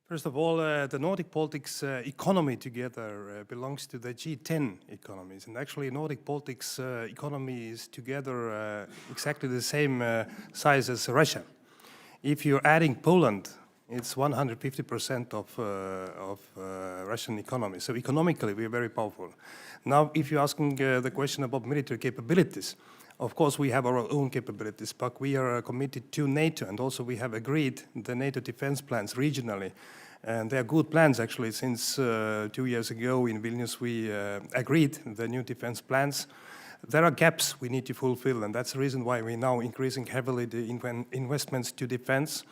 First of all, the Nordic Baltics economy together belongs to the G10 economies. And actually, Nordic Baltics economy is together exactly the same size as Russia. If you're adding Poland, it's 150% of Russian economy. So economically, we're very powerful. Now, if you're asking the question about military capabilities, of course, we have our own capabilities, but we are committed to NATO, and also we have agreed the NATO defense plans regionally. And they are good plans, actually. Since 2 years ago in Vilnius, we agreed the new defense plans. There are gaps we need to fulfill, and that's the reason why we're now increasing heavily the investments to defense.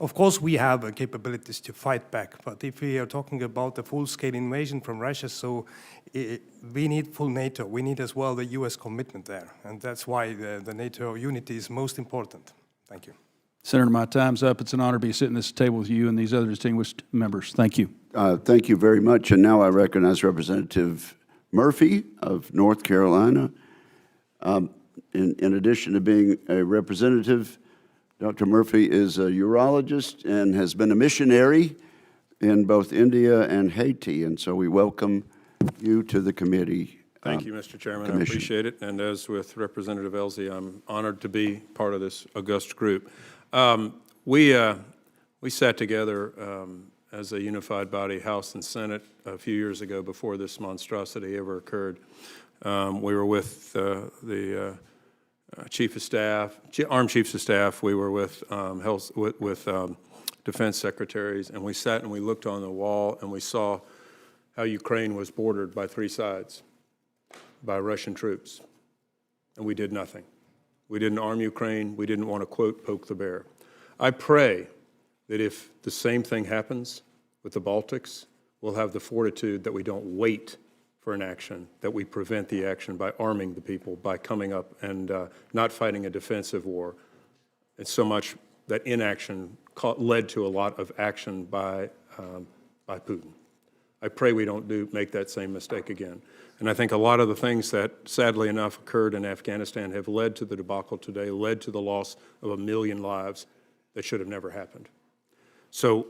Of course, we have capabilities to fight back, but if we are talking about the full-scale invasion from Russia, so we need full NATO. We need as well the US commitment there, and that's why the NATO unity is most important. Thank you. Senator, my time's up. It's an honor to be sitting at this table with you and these other distinguished members. Thank you. Thank you very much. And now I recognize Representative Murphy of North Carolina. In addition to being a representative, Dr. Murphy is a urologist and has been a missionary in both India and Haiti. And so we welcome you to the committee. Thank you, Mr. Chairman. Commission. I appreciate it. And as with Representative Elsie, I'm honored to be part of this august group. We sat together as a unified body, House and Senate, a few years ago before this monstrosity ever occurred. We were with the Chief of Staff, Armed Chiefs of Staff. We were with Defense Secretaries, and we sat and we looked on the wall and we saw how Ukraine was bordered by three sides by Russian troops, and we did nothing. We didn't arm Ukraine. We didn't want to, quote, poke the bear. I pray that if the same thing happens with the Baltics, we'll have the fortitude that we don't wait for an action, that we prevent the action by arming the people, by coming up and not fighting a defensive war. It's so much that inaction led to a lot of action by Putin. I pray we don't make that same mistake again. And I think a lot of the things that, sadly enough, occurred in Afghanistan have led to the debacle today, led to the loss of 1 million lives that should have never happened. So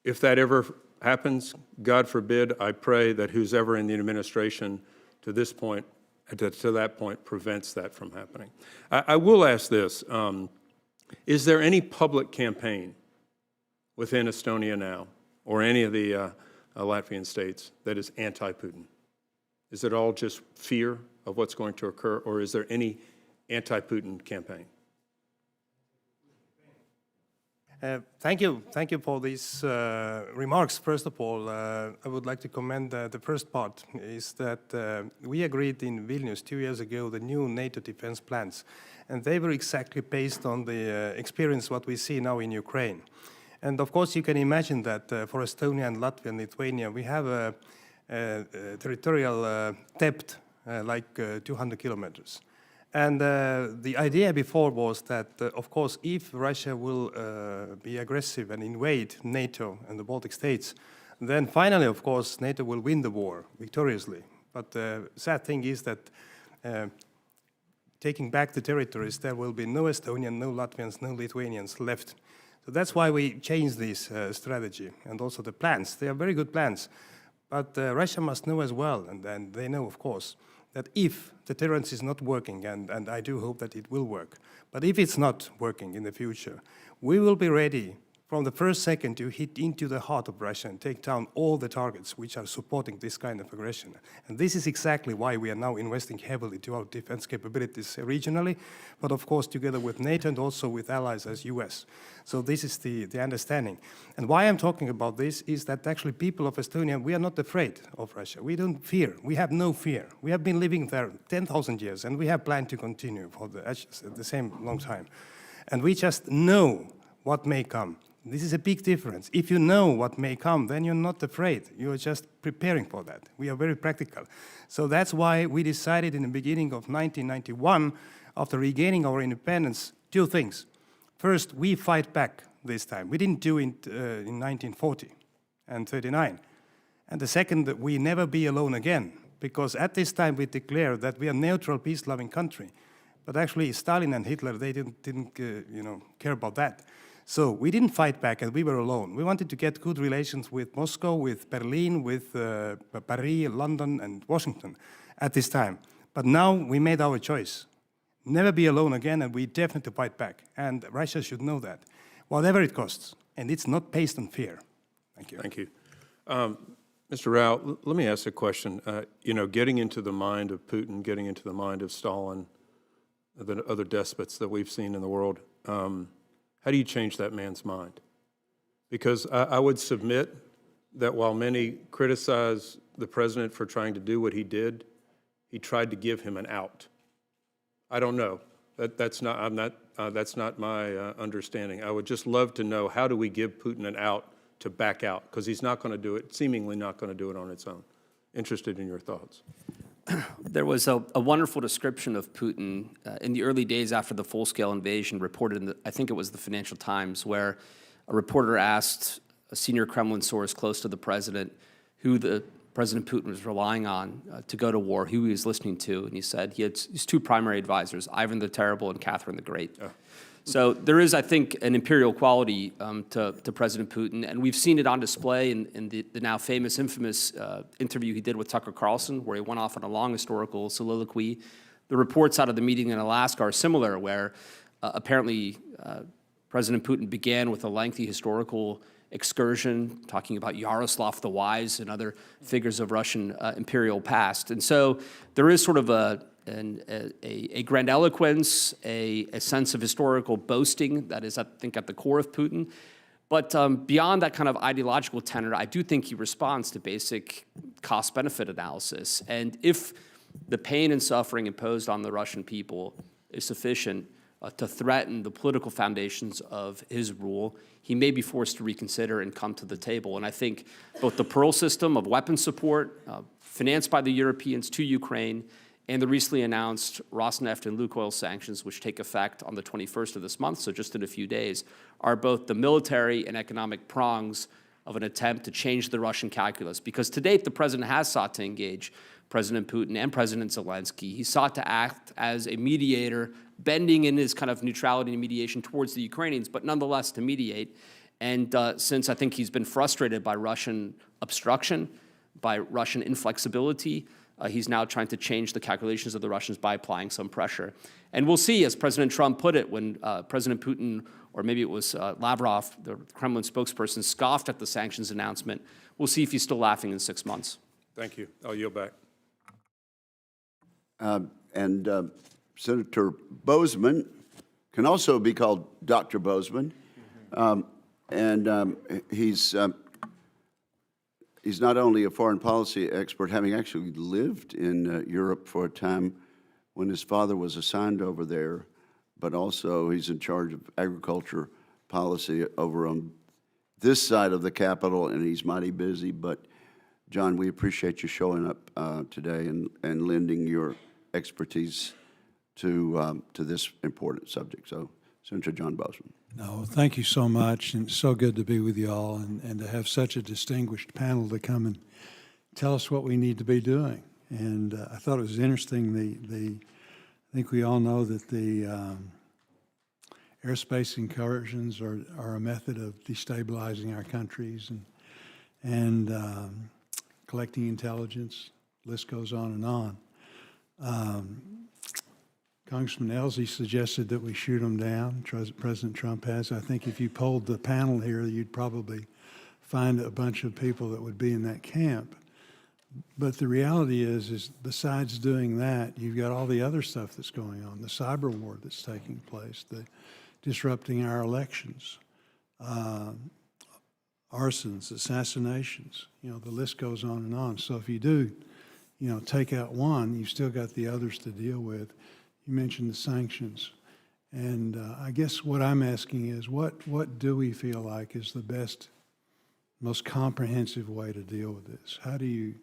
if that ever happens, God forbid, I pray that who's ever in the administration to this point, to that point, prevents that from happening. I will ask this, is there any public campaign within Estonia now, or any of the Latvian states, that is anti-Putin? Is it all just fear of what's going to occur, or is there any anti-Putin campaign? Thank you for these remarks. First of all, I would like to commend the first part, is that we agreed in Vilnius 2 years ago the new NATO defense plans, and they were exactly based on the experience what we see now in Ukraine. And of course, you can imagine that for Estonia and Latvia and Lithuania, we have a territorial depth like 200 kilometers. And the idea before was that, of course, if Russia will be aggressive and invade NATO and the Baltic states, then finally, of course, NATO will win the war victoriously. But the sad thing is that taking back the territories, there will be no Estonian, no Latvians, no Lithuanians left. So that's why we changed this strategy and also the plans. They are very good plans. But Russia must know as well, and they know, of course, that if deterrence is not working, and I do hope that it will work, but if it's not working in the future, we will be ready from the first second to hit into the heart of Russia and take down all the targets which are supporting this kind of aggression. And this is exactly why we are now investing heavily to our defense capabilities regionally, but of course together with NATO and also with allies as US. So this is the understanding. And why I'm talking about this is that actually people of Estonia, we are not afraid of Russia. We don't fear. We have no fear. We have been living there 10,000 years, and we have planned to continue for the same long time. And we just know what may come. This is a big difference. If you know what may come, then you're not afraid. You're just preparing for that. We are very practical. So that's why we decided in the beginning of 1991, after regaining our independence, 2 things. First, we fight back this time. We didn't do it in 1940 and 39. And the second, that we never be alone again, because at this time we declared that we are a neutral, peace-loving country. But actually, Stalin and Hitler, they didn't care about that. So we didn't fight back, and we were alone. We wanted to get good relations with Moscow, with Berlin, with Paris, London, and Washington at this time. But now we made our choice. Never be alone again, and we definitely fight back. And Russia should know that, whatever it costs. And it's not based on fear. Thank you. Thank you. Mr. Rao, let me ask a question. Getting into the mind of Putin, getting into the mind of Stalin, the other despots that we've seen in the world, how do you change that man's mind? Because I would submit that while many criticize the president for trying to do what he did, he tried to give him an out. I don't know. That's not my understanding. I would just love to know, how do we give Putin an out to back out? Because he's not going to do it, seemingly not going to do it on its own. Interested in your thoughts. There was a wonderful description of Putin in the early days after the full-scale invasion, reported in, I think it was the Financial Times, where a reporter asked a senior Kremlin source close to the president who the President Putin was relying on to go to war, who he was listening to, and he said he had his 2 primary advisors, Ivan the Terrible and Catherine the Great. Oh. So there is, I think, an imperial quality to President Putin, and we've seen it on display in the now famous, infamous interview he did with Tucker Carlson, where he went off on a long historical soliloquy. The reports out of the meeting in Alaska are similar, where apparently President Putin began with a lengthy historical excursion, talking about Yaroslav the Wise and other figures of Russian imperial past. And so there is sort of a grandiloquence, a sense of historical boasting that is, I think, at the core of Putin. But beyond that kind of ideological tenor, I do think he responds to basic cost-benefit analysis. And if the pain and suffering imposed on the Russian people is sufficient to threaten the political foundations of his rule, he may be forced to reconsider and come to the table. And I think both the Pearl system of weapons support, financed by the Europeans to Ukraine, and the recently announced Rosneft and Lukoil sanctions, which take effect on the 21st of this month, so just in a few days, are both the military and economic prongs of an attempt to change the Russian calculus. Because to date, the president has sought to engage President Putin and President Zelensky. He sought to act as a mediator, bending in his kind of neutrality and mediation towards the Ukrainians, but nonetheless to mediate. And since I think he's been frustrated by Russian obstruction, by Russian inflexibility, he's now trying to change the calculations of the Russians by applying some pressure. And we'll see, as President Trump put it, when President Putin, or maybe it was Lavrov, the Kremlin spokesperson, scoffed at the sanctions announcement. We'll see if he's still laughing in 6 months. Thank you. I'll yield back. Senator Bozeman can also be called Dr. Bozeman, he's not only a foreign policy expert, having actually lived in Europe for a time when his father was assigned over there, but also he's in charge of agriculture policy over on this side of the Capitol, and he's mighty busy. But John, we appreciate you showing up today and lending your expertise to this important subject. So, Senator John Bozeman. No, thank you so much, and it's so good to be with you all and to have such a distinguished panel to come and tell us what we need to be doing. And I thought it was interesting, I think we all know that the airspace incursions are a method of destabilizing our countries and collecting intelligence. List goes on and on. Congressman Ellzey suggested that we shoot them down. President Trump has. I think if you polled the panel here, you'd probably find a bunch of people that would be in that camp. But the reality is besides doing that, you've got all the other stuff that's going on, the cyber war that's taking place, the disrupting our elections, arsons, assassinations, the list goes on and on. So if you do, take out one, you've still got the others to deal with. You mentioned the sanctions. And I guess what I'm asking is what do we feel like is the best, most comprehensive way to deal with this? How do you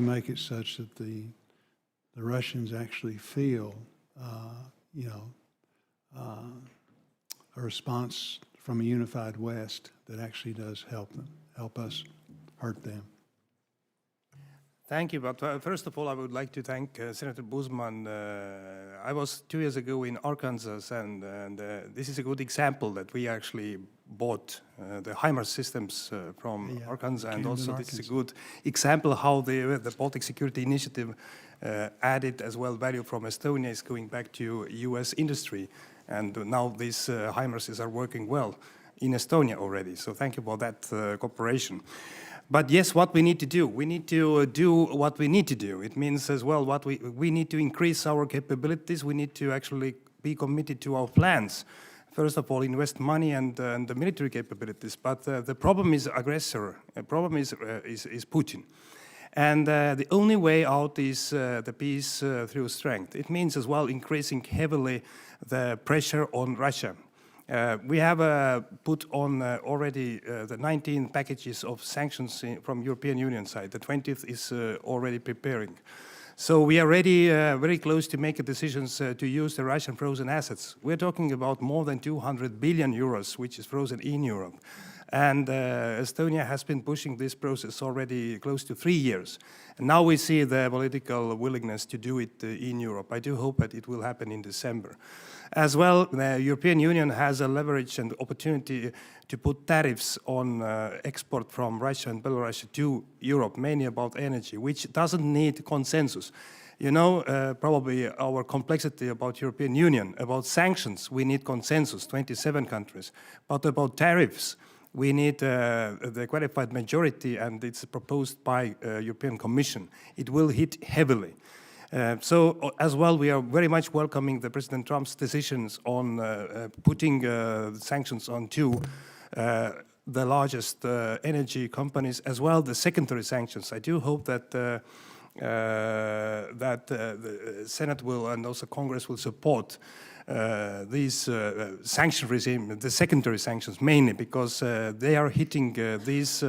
make it such that the Russians actually feel, a response from a unified West that actually does help us hurt them? Thank you. But first of all, I would like to thank Senator Bozeman. I was 2 years ago in Arkansas, and this is a good example that we actually bought the HIMARS systems from Arkansas, and also this is a good example how the Baltic Security Initiative added as well value from Estonia is going back to U.S. industry, and now these HIMARSes are working well in Estonia already. So thank you for that cooperation. But yes, what we need to do what we need to do. It means as well what we need to increase our capabilities. We need to actually be committed to our plans. First of all, invest money and the military capabilities. But the problem is aggressor. The problem is Putin. And the only way out is the peace through strength. It means as well increasing heavily the pressure on Russia. We have put on already the 19 packages of sanctions from European Union side. The 20th is already preparing. So we are ready, very close to make decisions to use the Russian frozen assets. We're talking about more than 200 billion euros, which is frozen in Europe. And Estonia has been pushing this process already close to 3 years. And now we see the political willingness to do it in Europe. I do hope that it will happen in December. As well, the European Union has a leverage and opportunity to put tariffs on export from Russia and Belarus to Europe, mainly about energy, which doesn't need consensus. You know, probably our complexity about European Union, about sanctions, we need consensus, 27 countries. But about tariffs, we need the qualified majority, and it's proposed by European Commission. It will hit heavily. So as well, we are very much welcoming the President Trump's decisions on putting sanctions on two the largest energy companies, as well the secondary sanctions. I do hope that the Senate will and also Congress will support these sanction regime, the secondary sanctions mainly, because they are hitting these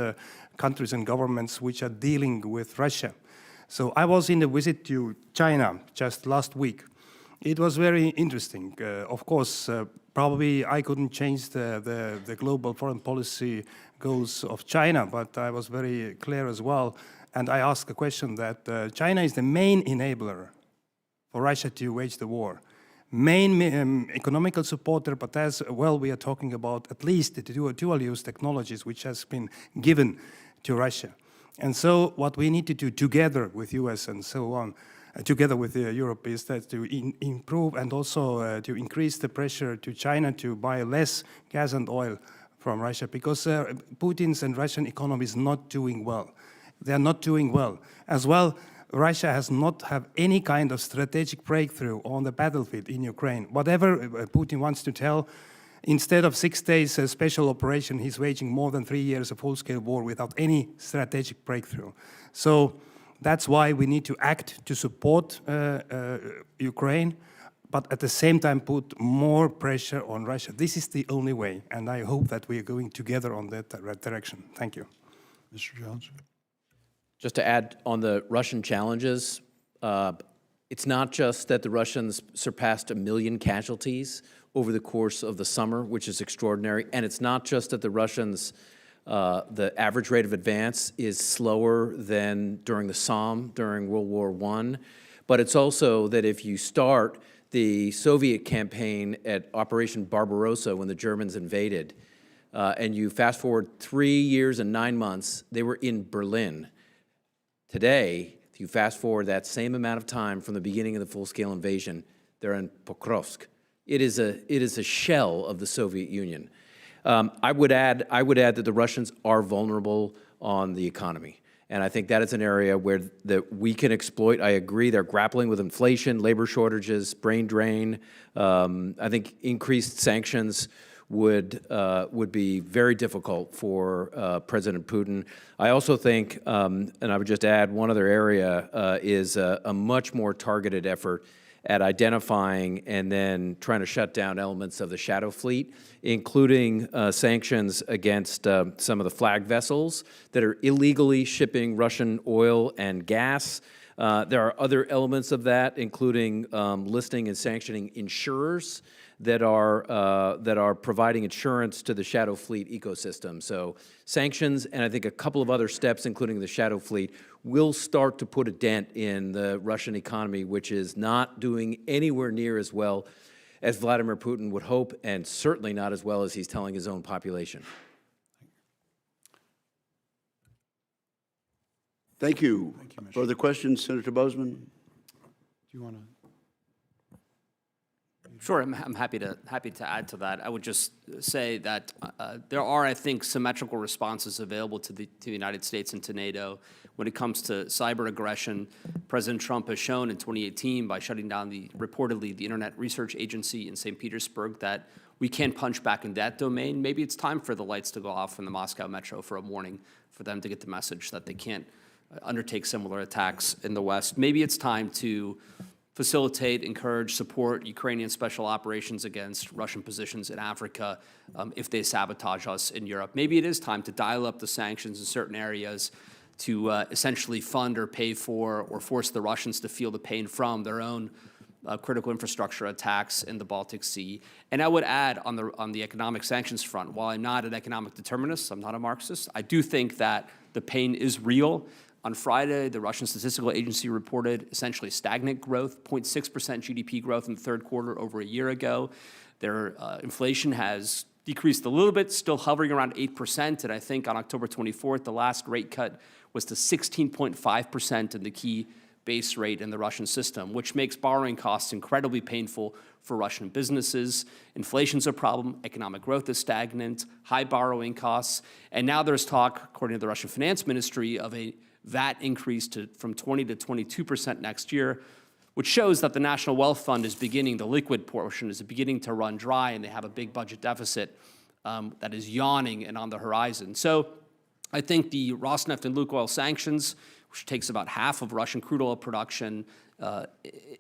countries and governments which are dealing with Russia. So I was in a visit to China just last week. It was very interesting. Of course, probably I couldn't change the global foreign policy goals of China, but I was very clear as well. And I asked a question that China is the main enabler for Russia to wage the war. Main economical supporter, but as well we are talking about at least the dual-use technologies which has been given to Russia. And so what we need to do together with US and so on, together with Europe, is that to improve and also to increase the pressure to China to buy less gas and oil from Russia, because Putin's and Russian economy is not doing well. They are not doing well. As well, Russia has not have any kind of strategic breakthrough on the battlefield in Ukraine. Whatever Putin wants to tell, instead of 6 days special operation, he's waging more than 3 years of full-scale war without any strategic breakthrough. So that's why we need to act to support Ukraine, but at the same time put more pressure on Russia. This is the only way, and I hope that we are going together on that direction. Thank you. Mr. Jones? Just to add on the Russian challenges, it's not just that the Russians surpassed 1 million casualties over the course of the summer, which is extraordinary, and it's not just that the Russians, the average rate of advance is slower than during the Somme, during World War I, but it's also that if you start the Soviet campaign at Operation Barbarossa when the Germans invaded, and you fast forward 3 years and 9 months, they were in Berlin. Today, if you fast forward that same amount of time from the beginning of the full-scale invasion, they're in Pokrovsk. It is a shell of the Soviet Union. I would add that the Russians are vulnerable on the economy, and I think that is an area where that we can exploit. I agree, they're grappling with inflation, labor shortages, brain drain. I think increased sanctions would be very difficult for President Putin. I also think, and I would just add one other area, is a much more targeted effort at identifying and then trying to shut down elements of the shadow fleet, including sanctions against some of the flag vessels that are illegally shipping Russian oil and gas. There are other elements of that, including listing and sanctioning insurers that are providing insurance to the shadow fleet ecosystem. So sanctions and I think a couple of other steps, including the shadow fleet, will start to put a dent in the Russian economy, which is not doing anywhere near as well as Vladimir Putin would hope, and certainly not as well as he's telling his own population. Thank you. Mr. Further questions, Senator Bozeman? Do you want to? Sure, I'm happy to add to that. I would just say that there are, I think, symmetrical responses available to the United States and to NATO when it comes to cyber aggression. President Trump has shown in 2018 by shutting down reportedly the Internet Research Agency in St. Petersburg that we can punch back in that domain. Maybe it's time for the lights to go off in the Moscow metro for a warning, for them to get the message that they can't undertake similar attacks in the West. Maybe it's time to facilitate, encourage, support Ukrainian special operations against Russian positions in Africa if they sabotage us in Europe. Maybe it is time to dial up the sanctions in certain areas to essentially fund or pay for or force the Russians to feel the pain from their own critical infrastructure attacks in the Baltic Sea. And I would add on the economic sanctions front, while I'm not an economic determinist, I'm not a Marxist, I do think that the pain is real. On Friday, the Russian Statistical Agency reported essentially stagnant growth, 0.6% GDP growth in the third quarter over a year ago. Their inflation has decreased a little bit, still hovering around 8%. And I think on October 24th, the last rate cut was to 16.5% in the key base rate in the Russian system, which makes borrowing costs incredibly painful for Russian businesses. Inflation's a problem, economic growth is stagnant, high borrowing costs. And now there's talk, according to the Russian Finance Ministry, of a VAT increase from 20 to 22% next year, which shows that the National Wealth Fund is beginning, the liquid portion is beginning to run dry, and they have a big budget deficit that is yawning and on the horizon. So I think the Rosneft and Lukoil sanctions, which takes about half of Russian crude oil production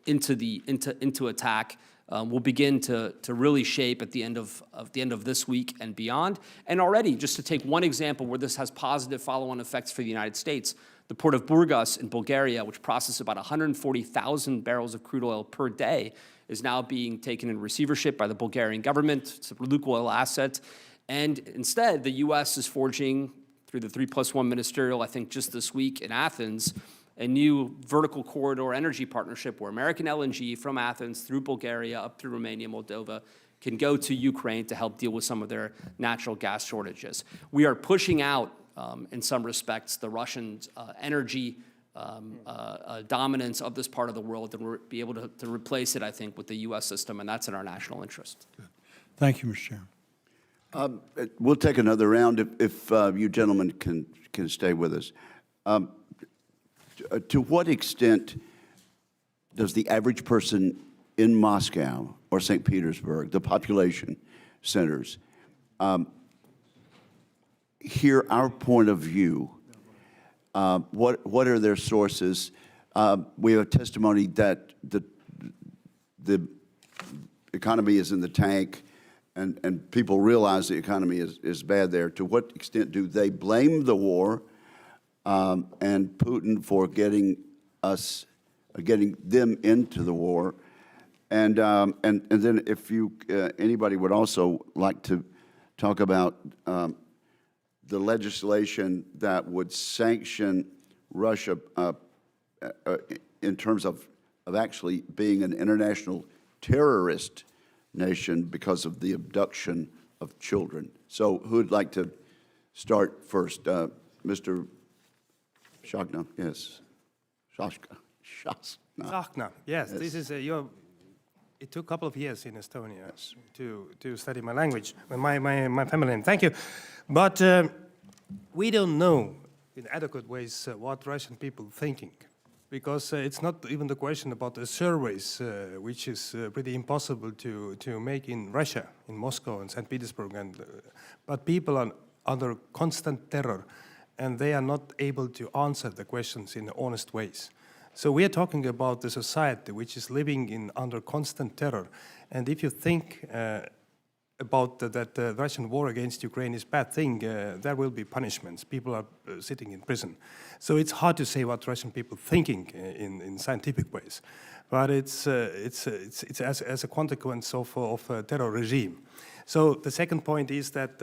into attack, will begin to really shape at the end of this week and beyond. And already, just to take one example where this has positive follow-on effects for the United States, the port of Burgas in Bulgaria, which processes about 140,000 barrels of crude oil per day, is now being taken in receivership by the Bulgarian government. It's a Lukoil asset. And instead, the U.S. is forging, through the 3+1 ministerial, I think just this week in Athens, a new vertical corridor energy partnership where American LNG from Athens through Bulgaria up through Romania, Moldova, can go to Ukraine to help deal with some of their natural gas shortages. We are pushing out, in some respects, the Russian energy dominance of this part of the world, and we'll be able to replace it, I think, with the U.S. system, and that's in our national interest. Thank you, Mr. Chairman. We'll take another round if you gentlemen can stay with us. To what extent does the average person in Moscow or St. Petersburg, the population centers, hear our point of view? What are their sources? We have testimony that the economy is in the tank, and people realize the economy is bad there. To what extent do they blame the war and Putin for getting them into the war? And then if anybody would also like to talk about the legislation that would sanction Russia in terms of actually being an international terrorist nation because of the abduction of children. So who would like to start first? Mr. Shachna, yes. Shachna. Shachna, yes. This is it took a couple of years in Estonia to study my language, my family name. Thank you. But we don't know in adequate ways what Russian people are thinking, because it's not even the question about the surveys, which is pretty impossible to make in Russia, in Moscow and St. Petersburg, but people are under constant terror, and they are not able to answer the questions in honest ways. So we are talking about the society which is living under constant terror, and if you think about that the Russian war against Ukraine is a bad thing, there will be punishments. People are sitting in prison. So it's hard to say what Russian people are thinking in scientific ways. But it's as a consequence of a terror regime. So the second point is that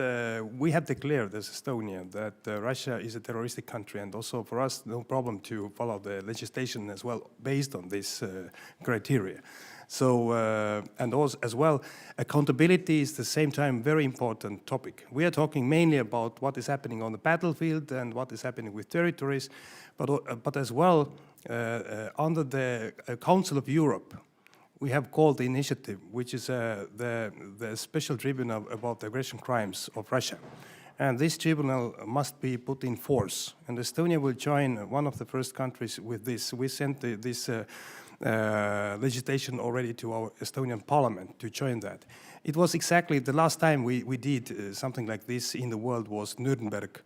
we have declared as Estonia that Russia is a terroristic country, and also for us, no problem to follow the legislation as well based on this criteria. So, and also as well, accountability is at the same time very important topic. We are talking mainly about what is happening on the battlefield and what is happening with territories, but as well, under the Council of Europe, we have called the initiative, which is the special tribunal about the aggression crimes of Russia. And this tribunal must be put in force. And Estonia will join one of the first countries with this. We sent this legislation already to our Estonian parliament to join that. It was exactly the last time we did something like this in the world was Nuremberg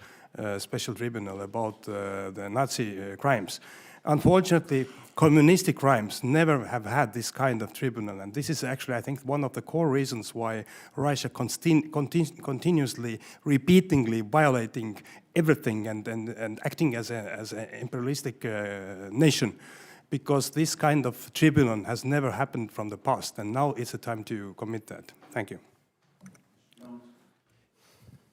special tribunal about the Nazi crimes. Unfortunately, communistic crimes never have had this kind of tribunal, and this is actually, I think, one of the core reasons why Russia continuously, repeatedly violating everything and acting as an imperialistic nation, because this kind of tribunal has never happened from the past, and now it's a time to commit that. Thank you.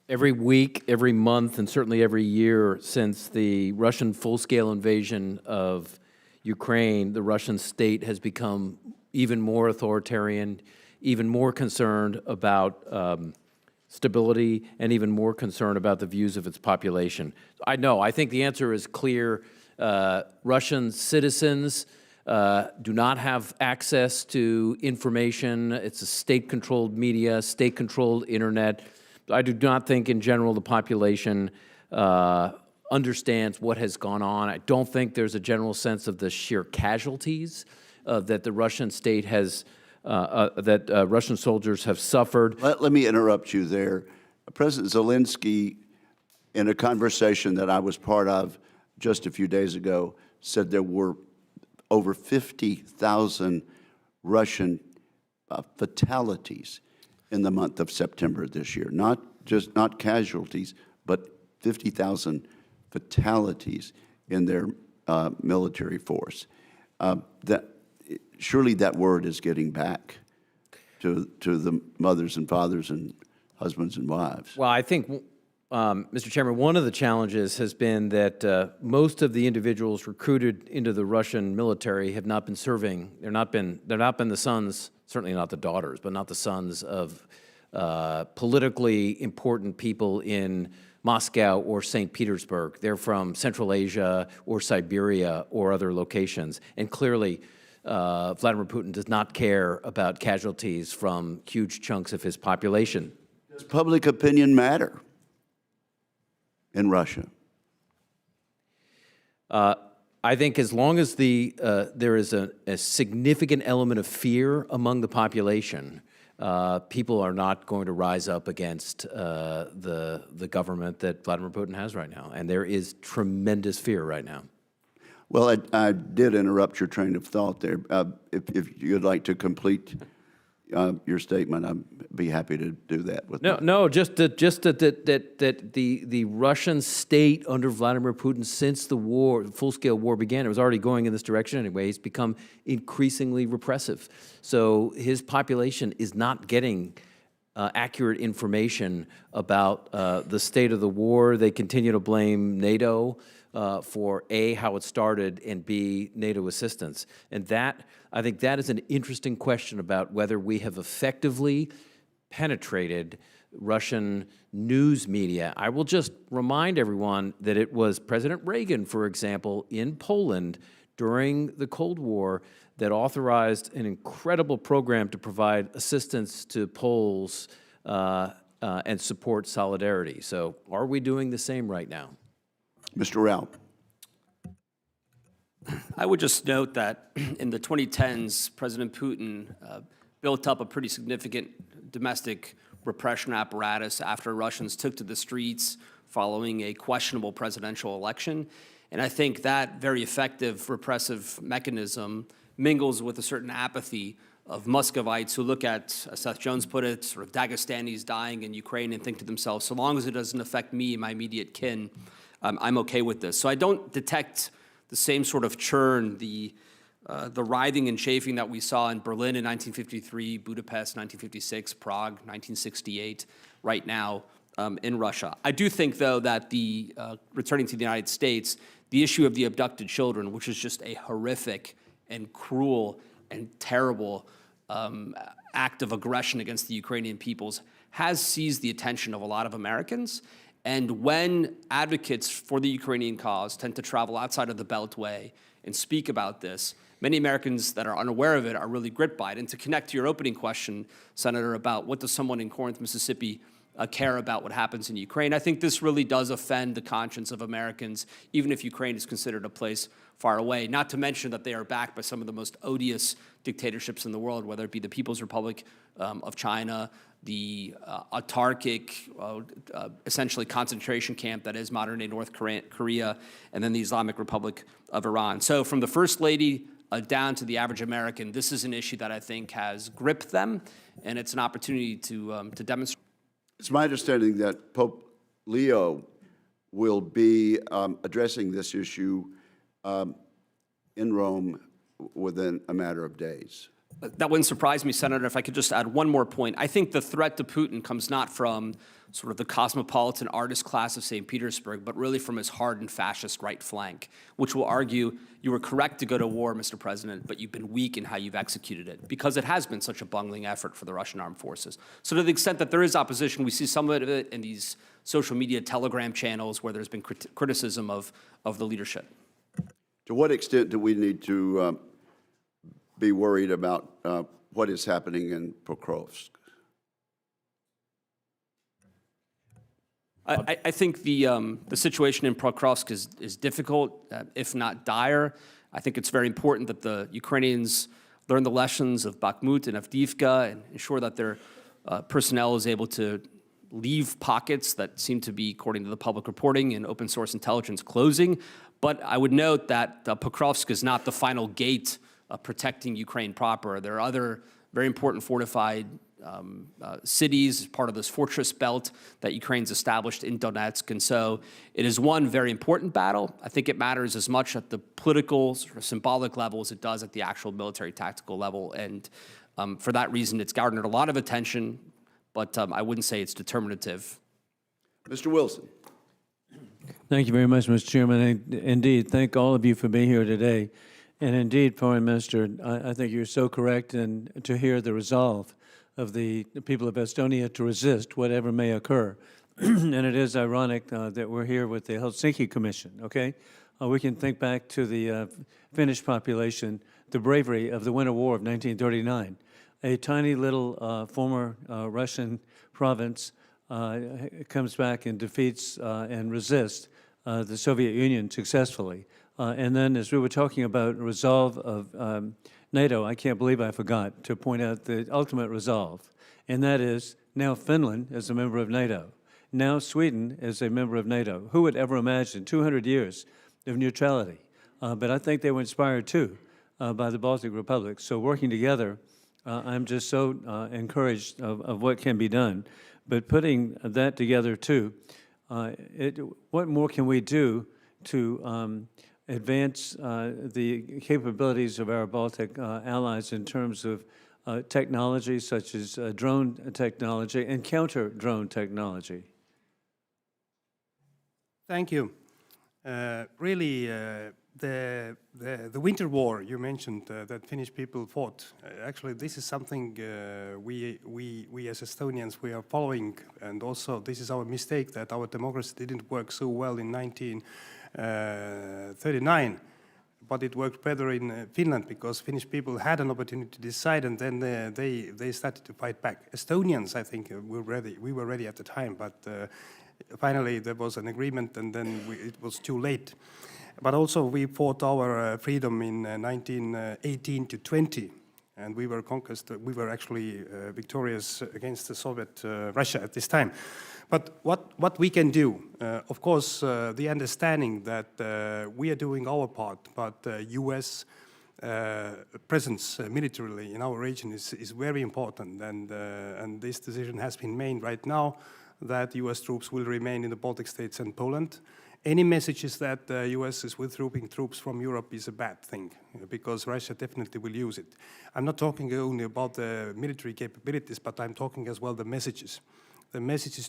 Every week, every month, and certainly every year since the Russian full-scale invasion of Ukraine, the Russian state has become even more authoritarian, even more concerned about stability, and even more concerned about the views of its population. I think the answer is clear. Russian citizens do not have access to information. It's a state-controlled media, state-controlled internet. I do not think, in general, the population understands what has gone on. I don't think there's a general sense of the sheer casualties that the Russian state has, that Russian soldiers have suffered. Let me interrupt you there. President Zelensky, in a conversation that I was part of just a few days ago, said there were over 50,000 Russian fatalities in the month of September this year. Not casualties, but 50,000 fatalities in their military force. Surely that word is getting back to the mothers and fathers and husbands and wives. Well, I think, Mr. Chairman, one of the challenges has been that most of the individuals recruited into the Russian military have not been serving. They're not been the sons, certainly not the daughters, but not the sons of politically important people in Moscow or St. Petersburg. They're from Central Asia or Siberia or other locations. And clearly, Vladimir Putin does not care about casualties from huge chunks of his population. Does public opinion matter in Russia? I think as long as there is a significant element of fear among the population, people are not going to rise up against the government that Vladimir Putin has right now. And there is tremendous fear right now. Well, I did interrupt your train of thought there. If you'd like to complete your statement, I'd be happy to do that. Just that the Russian state under Vladimir Putin, since the war, the full-scale war began, it was already going in this direction anyway. It's become increasingly repressive. So his population is not getting accurate information about the state of the war. They continue to blame NATO for A, how it started, and B, NATO assistance. And I think that is an interesting question about whether we have effectively penetrated Russian news media. I will just remind everyone that it was President Reagan, for example, in Poland during the Cold War that authorized an incredible program to provide assistance to Poles and support solidarity. So are we doing the same right now? Mr. Rao. I would just note that in the 2010s, President Putin built up a pretty significant domestic repression apparatus after Russians took to the streets following a questionable presidential election. And I think that very effective repressive mechanism mingles with a certain apathy of Muscovites who look at, as Seth Jones put it, sort of Dagestanis dying in Ukraine and think to themselves, so long as it doesn't affect me and my immediate kin, I'm okay with this. So I don't detect the same sort of churn, the writhing and chafing that we saw in Berlin in 1953, Budapest 1956, Prague 1968, right now in Russia. I do think, though, that returning to the United States, the issue of the abducted children, which is just a horrific and cruel and terrible act of aggression against the Ukrainian peoples, has seized the attention of a lot of Americans. And when advocates for the Ukrainian cause tend to travel outside of the Beltway and speak about this, many Americans that are unaware of it are really gripped by it. And to connect to your opening question, Senator, about what does someone in Corinth, Mississippi, care about what happens in Ukraine, I think this really does offend the conscience of Americans, even if Ukraine is considered a place far away, not to mention that they are backed by some of the most odious dictatorships in the world, whether it be the People's Republic of China, the autarkic, essentially concentration camp that is modern-day North Korea, and then the Islamic Republic of Iran. So from the First Lady down to the average American, this is an issue that I think has gripped them, and it's an opportunity to demonstrate. It's my understanding that Pope Leo will be addressing this issue in Rome within a matter of days. That wouldn't surprise me, Senator, if I could just add one more point. I think the threat to Putin comes not from sort of the cosmopolitan artist class of St. Petersburg, but really from his hardened fascist right flank, which will argue you were correct to go to war, Mr. President, but you've been weak in how you've executed it, because it has been such a bungling effort for the Russian armed forces. So to the extent that there is opposition, we see some of it in these social media telegram channels where there's been criticism of the leadership. To what extent do we need to be worried about what is happening in Pokrovsk? I think the situation in Pokrovsk is difficult, if not dire. I think it's very important that the Ukrainians learn the lessons of Bakhmut and Avdiivka and ensure that their personnel is able to leave pockets that seem to be, according to the public reporting and open source intelligence, closing. But I would note that Pokrovsk is not the final gate of protecting Ukraine proper. There are other very important fortified cities as part of this fortress belt that Ukraine's established in Donetsk. And so it is one very important battle. I think it matters as much at the political, sort of symbolic level as it does at the actual military tactical level. And for that reason, it's garnered a lot of attention, but I wouldn't say it's determinative. Mr. Wilson. Thank you very much, Mr. Chairman. And indeed, thank all of you for being here today. And indeed, Foreign Minister, I think you're so correct and to hear the resolve of the people of Estonia to resist whatever may occur. And it is ironic that we're here with the Helsinki Commission, okay? We can think back to the Finnish population, the bravery of the Winter War of 1939. A tiny little former Russian province comes back and defeats and resists the Soviet Union successfully. And then as we were talking about resolve of NATO, I can't believe I forgot to point out the ultimate resolve, and that is now Finland is a member of NATO. Now Sweden is a member of NATO. Who would ever imagine 200 years of neutrality? But I think they were inspired too by the Baltic Republic. So working together, I'm just so encouraged of what can be done. But putting that together too, what more can we do to advance the capabilities of our Baltic allies in terms of technology such as drone technology and counter-drone technology? Thank you. Really, the Winter War you mentioned that Finnish people fought. Actually, this is something we as Estonians we are following, and also this is our mistake that our democracy didn't work so well in 1939, but it worked better in Finland because Finnish people had an opportunity to decide, and then they started to fight back. Estonians, I think, were ready. We were ready at the time, but finally there was an agreement, and then it was too late. But also we fought our freedom in 1918 to 20, and we were actually victorious against the Soviet Russia at this time. But what we can do, of course, the understanding that we are doing our part, but U.S. Presence militarily in our region is very important, and this decision has been made right now that U.S. troops will remain in the Baltic states and Poland. Any messages that the U.S. is withdrawing troops from Europe is a bad thing, because Russia definitely will use it. I'm not talking only about the military capabilities, but I'm talking as well the messages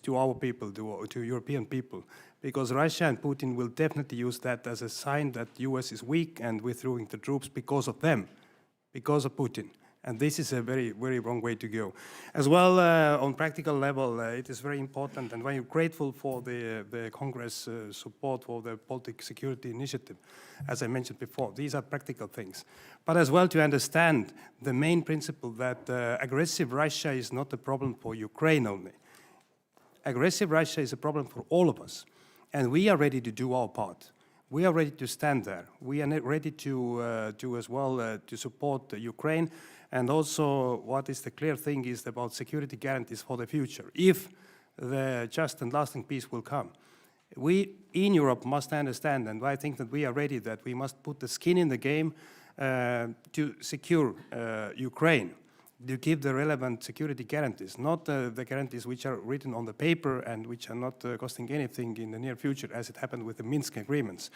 to our people, to European people, because Russia and Putin will definitely use that as a sign that U.S. is weak and withdrawing the troops because of them, because of Putin. And this is a very, very wrong way to go. As well, on practical level, it is very important, and very grateful for the Congress support for the Baltic Security Initiative, as I mentioned before. These are practical things. But as well to understand the main principle that aggressive Russia is not a problem for Ukraine only. Aggressive Russia is a problem for all of us, and we are ready to do our part. We are ready to stand there. We are ready to support Ukraine. And also, what is the clear thing is about security guarantees for the future, if the just and lasting peace will come. We in Europe must understand, and I think that we are ready, that we must put the skin in the game to secure Ukraine, to give the relevant security guarantees, not the guarantees which are written on the paper and which are not costing anything in the near future, as it happened with the Minsk agreements.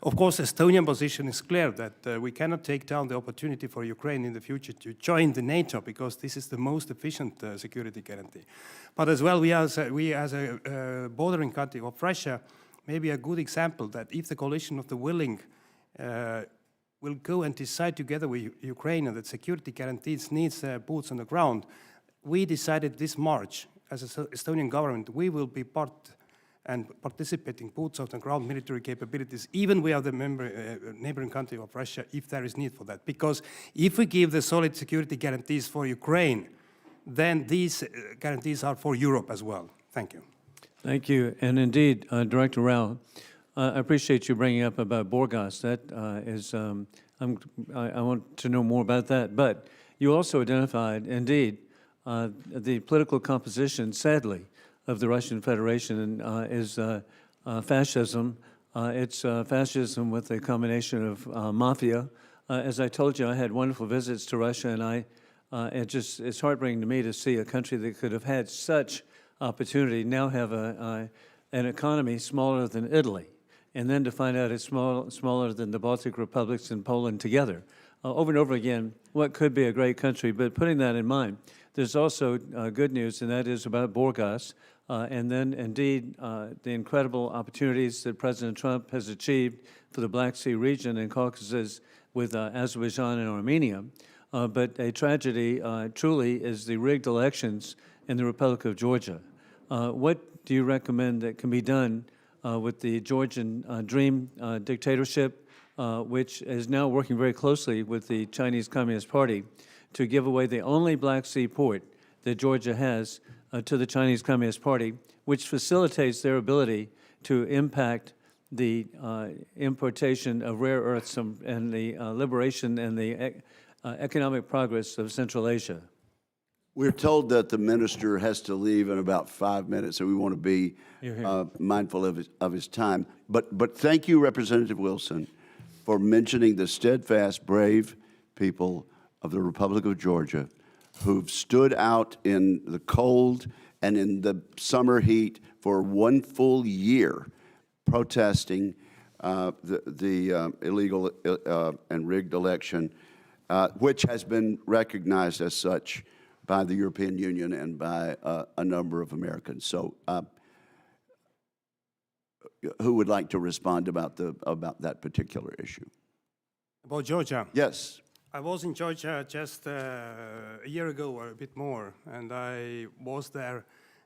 Of course, Estonian position is clear that we cannot take down the opportunity for Ukraine in the future to join the NATO, because this is the most efficient security guarantee. But as well, we as a bordering country of Russia, maybe a good example that if the coalition of the willing will go and decide together with Ukraine that security guarantees needs boots on the ground, we decided this March, as an Estonian government, we will be part and participating boots on the ground military capabilities, even we are the neighboring country of Russia, if there is need for that. Because if we give the solid security guarantees for Ukraine, then these guarantees are for Europe as well. Thank you. Thank you. And indeed, Director Rao, I appreciate you bringing up about Burgas. That I want to know more about that. But you also identified, indeed, the political composition, sadly, of the Russian Federation is fascism. It's fascism with a combination of mafia. As I told you, I had wonderful visits to Russia, and I it's heartbreaking to me to see a country that could have had such opportunity now have an economy smaller than Italy, and then to find out it's smaller than the Baltic republics and Poland together. Over and over again, what could be a great country, but putting that in mind, there's also good news, and that is about Burgas, and then indeed the incredible opportunities that President Trump has achieved for the Black Sea region and Caucasus with Azerbaijan and Armenia. But a tragedy truly is the rigged elections in the Republic of Georgia. What do you recommend that can be done with the Georgian Dream dictatorship, which is now working very closely with the Chinese Communist Party to give away the only Black Sea port that Georgia has to the Chinese Communist Party, which facilitates their ability to impact the importation of rare earths and the liberation and the economic progress of Central Asia? We're told that the minister has to leave in about 5 minutes, so we want to be mindful of his time. But thank you, Representative Wilson, for mentioning the steadfast, brave people of the Republic of Georgia who've stood out in the cold and in the summer heat for 1 full year protesting the illegal and rigged election, which has been recognized as such by the European Union and by a number of Americans. So who would like to respond about that particular issue? About Georgia? Yes. I was in Georgia just a year ago or a bit more, and I was there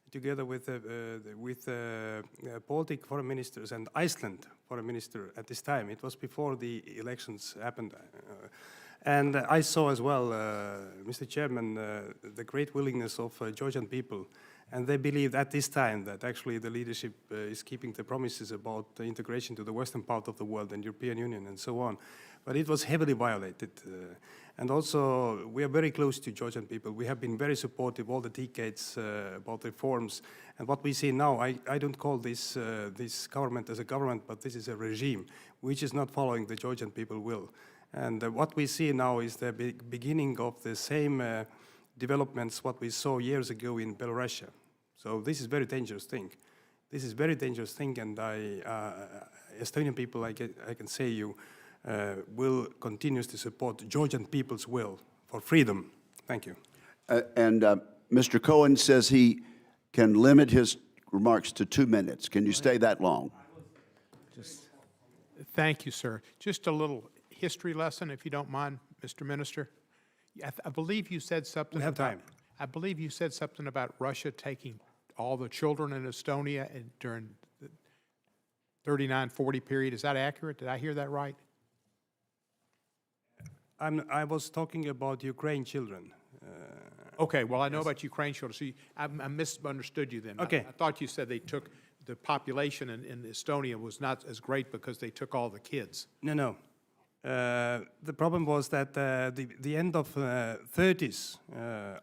together with Baltic foreign ministers and Iceland foreign minister at this time. It was before the elections happened. And I saw as well, Mr. Chairman, the great willingness of Georgian people. And they believed at this time that actually the leadership is keeping the promises about the integration to the western part of the world and European Union and so on. But it was heavily violated. And also, we are very close to Georgian people. We have been very supportive all the decades about reforms. And what we see now, I don't call this government as a government, but this is a regime which is not following the Georgian people will. And what we see now is the beginning of the same developments what we saw years ago in Belarus. So this is a very dangerous thing. This is a very dangerous thing, and Estonian people, I can say you, will continue to support Georgian people's will for freedom. Thank you. And Mr. Cohen says he can limit his remarks to 2 minutes. Can you stay that long? Thank you, sir. Just a little history lesson, if you don't mind, Mr. Minister. I believe you said something. We have time. I believe you said something about Russia taking all the children in Estonia during the 39-40 period. Is that accurate? Did I hear that right? I was talking about Ukraine children. Okay, well, I know about Ukraine children, so I misunderstood you then. Okay. I thought you said they took, the population in Estonia was not as great because they took all the kids. No. The problem was that the end of 30s,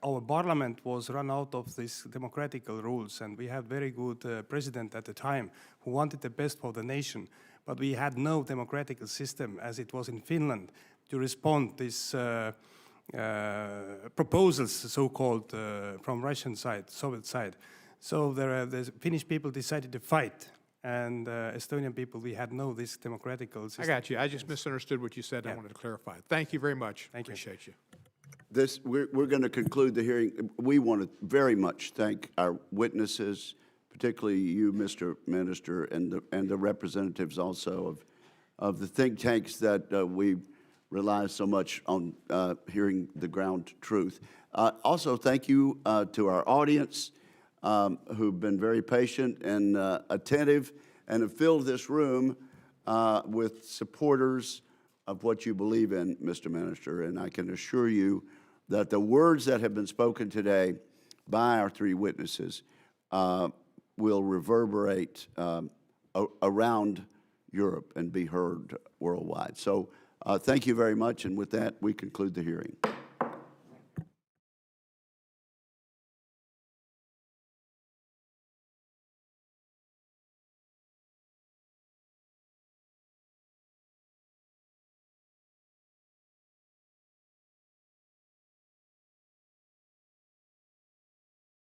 our parliament was run out of these democratical rules, and we had very good president at the time who wanted the best for the nation, but we had no democratical system as it was in Finland to respond these proposals, so-called, from Russian side, Soviet side. So the Finnish people decided to fight. And Estonian people, we had no this democratical system. I got you. I just misunderstood what you said. Yeah. I wanted to clarify. Thank you very much. Appreciate you. We're going to conclude the hearing. We want to very much thank our witnesses, particularly you, Mr. Minister, and the representatives also of the think tanks that we rely so much on hearing the ground truth. Also, thank you to our audience, who've been very patient and attentive and have filled this room with supporters of what you believe in, Mr. Minister. And I can assure you that the words that have been spoken today by our three witnesses will reverberate around Europe and be heard worldwide. So thank you very much. And with that, we conclude the hearing.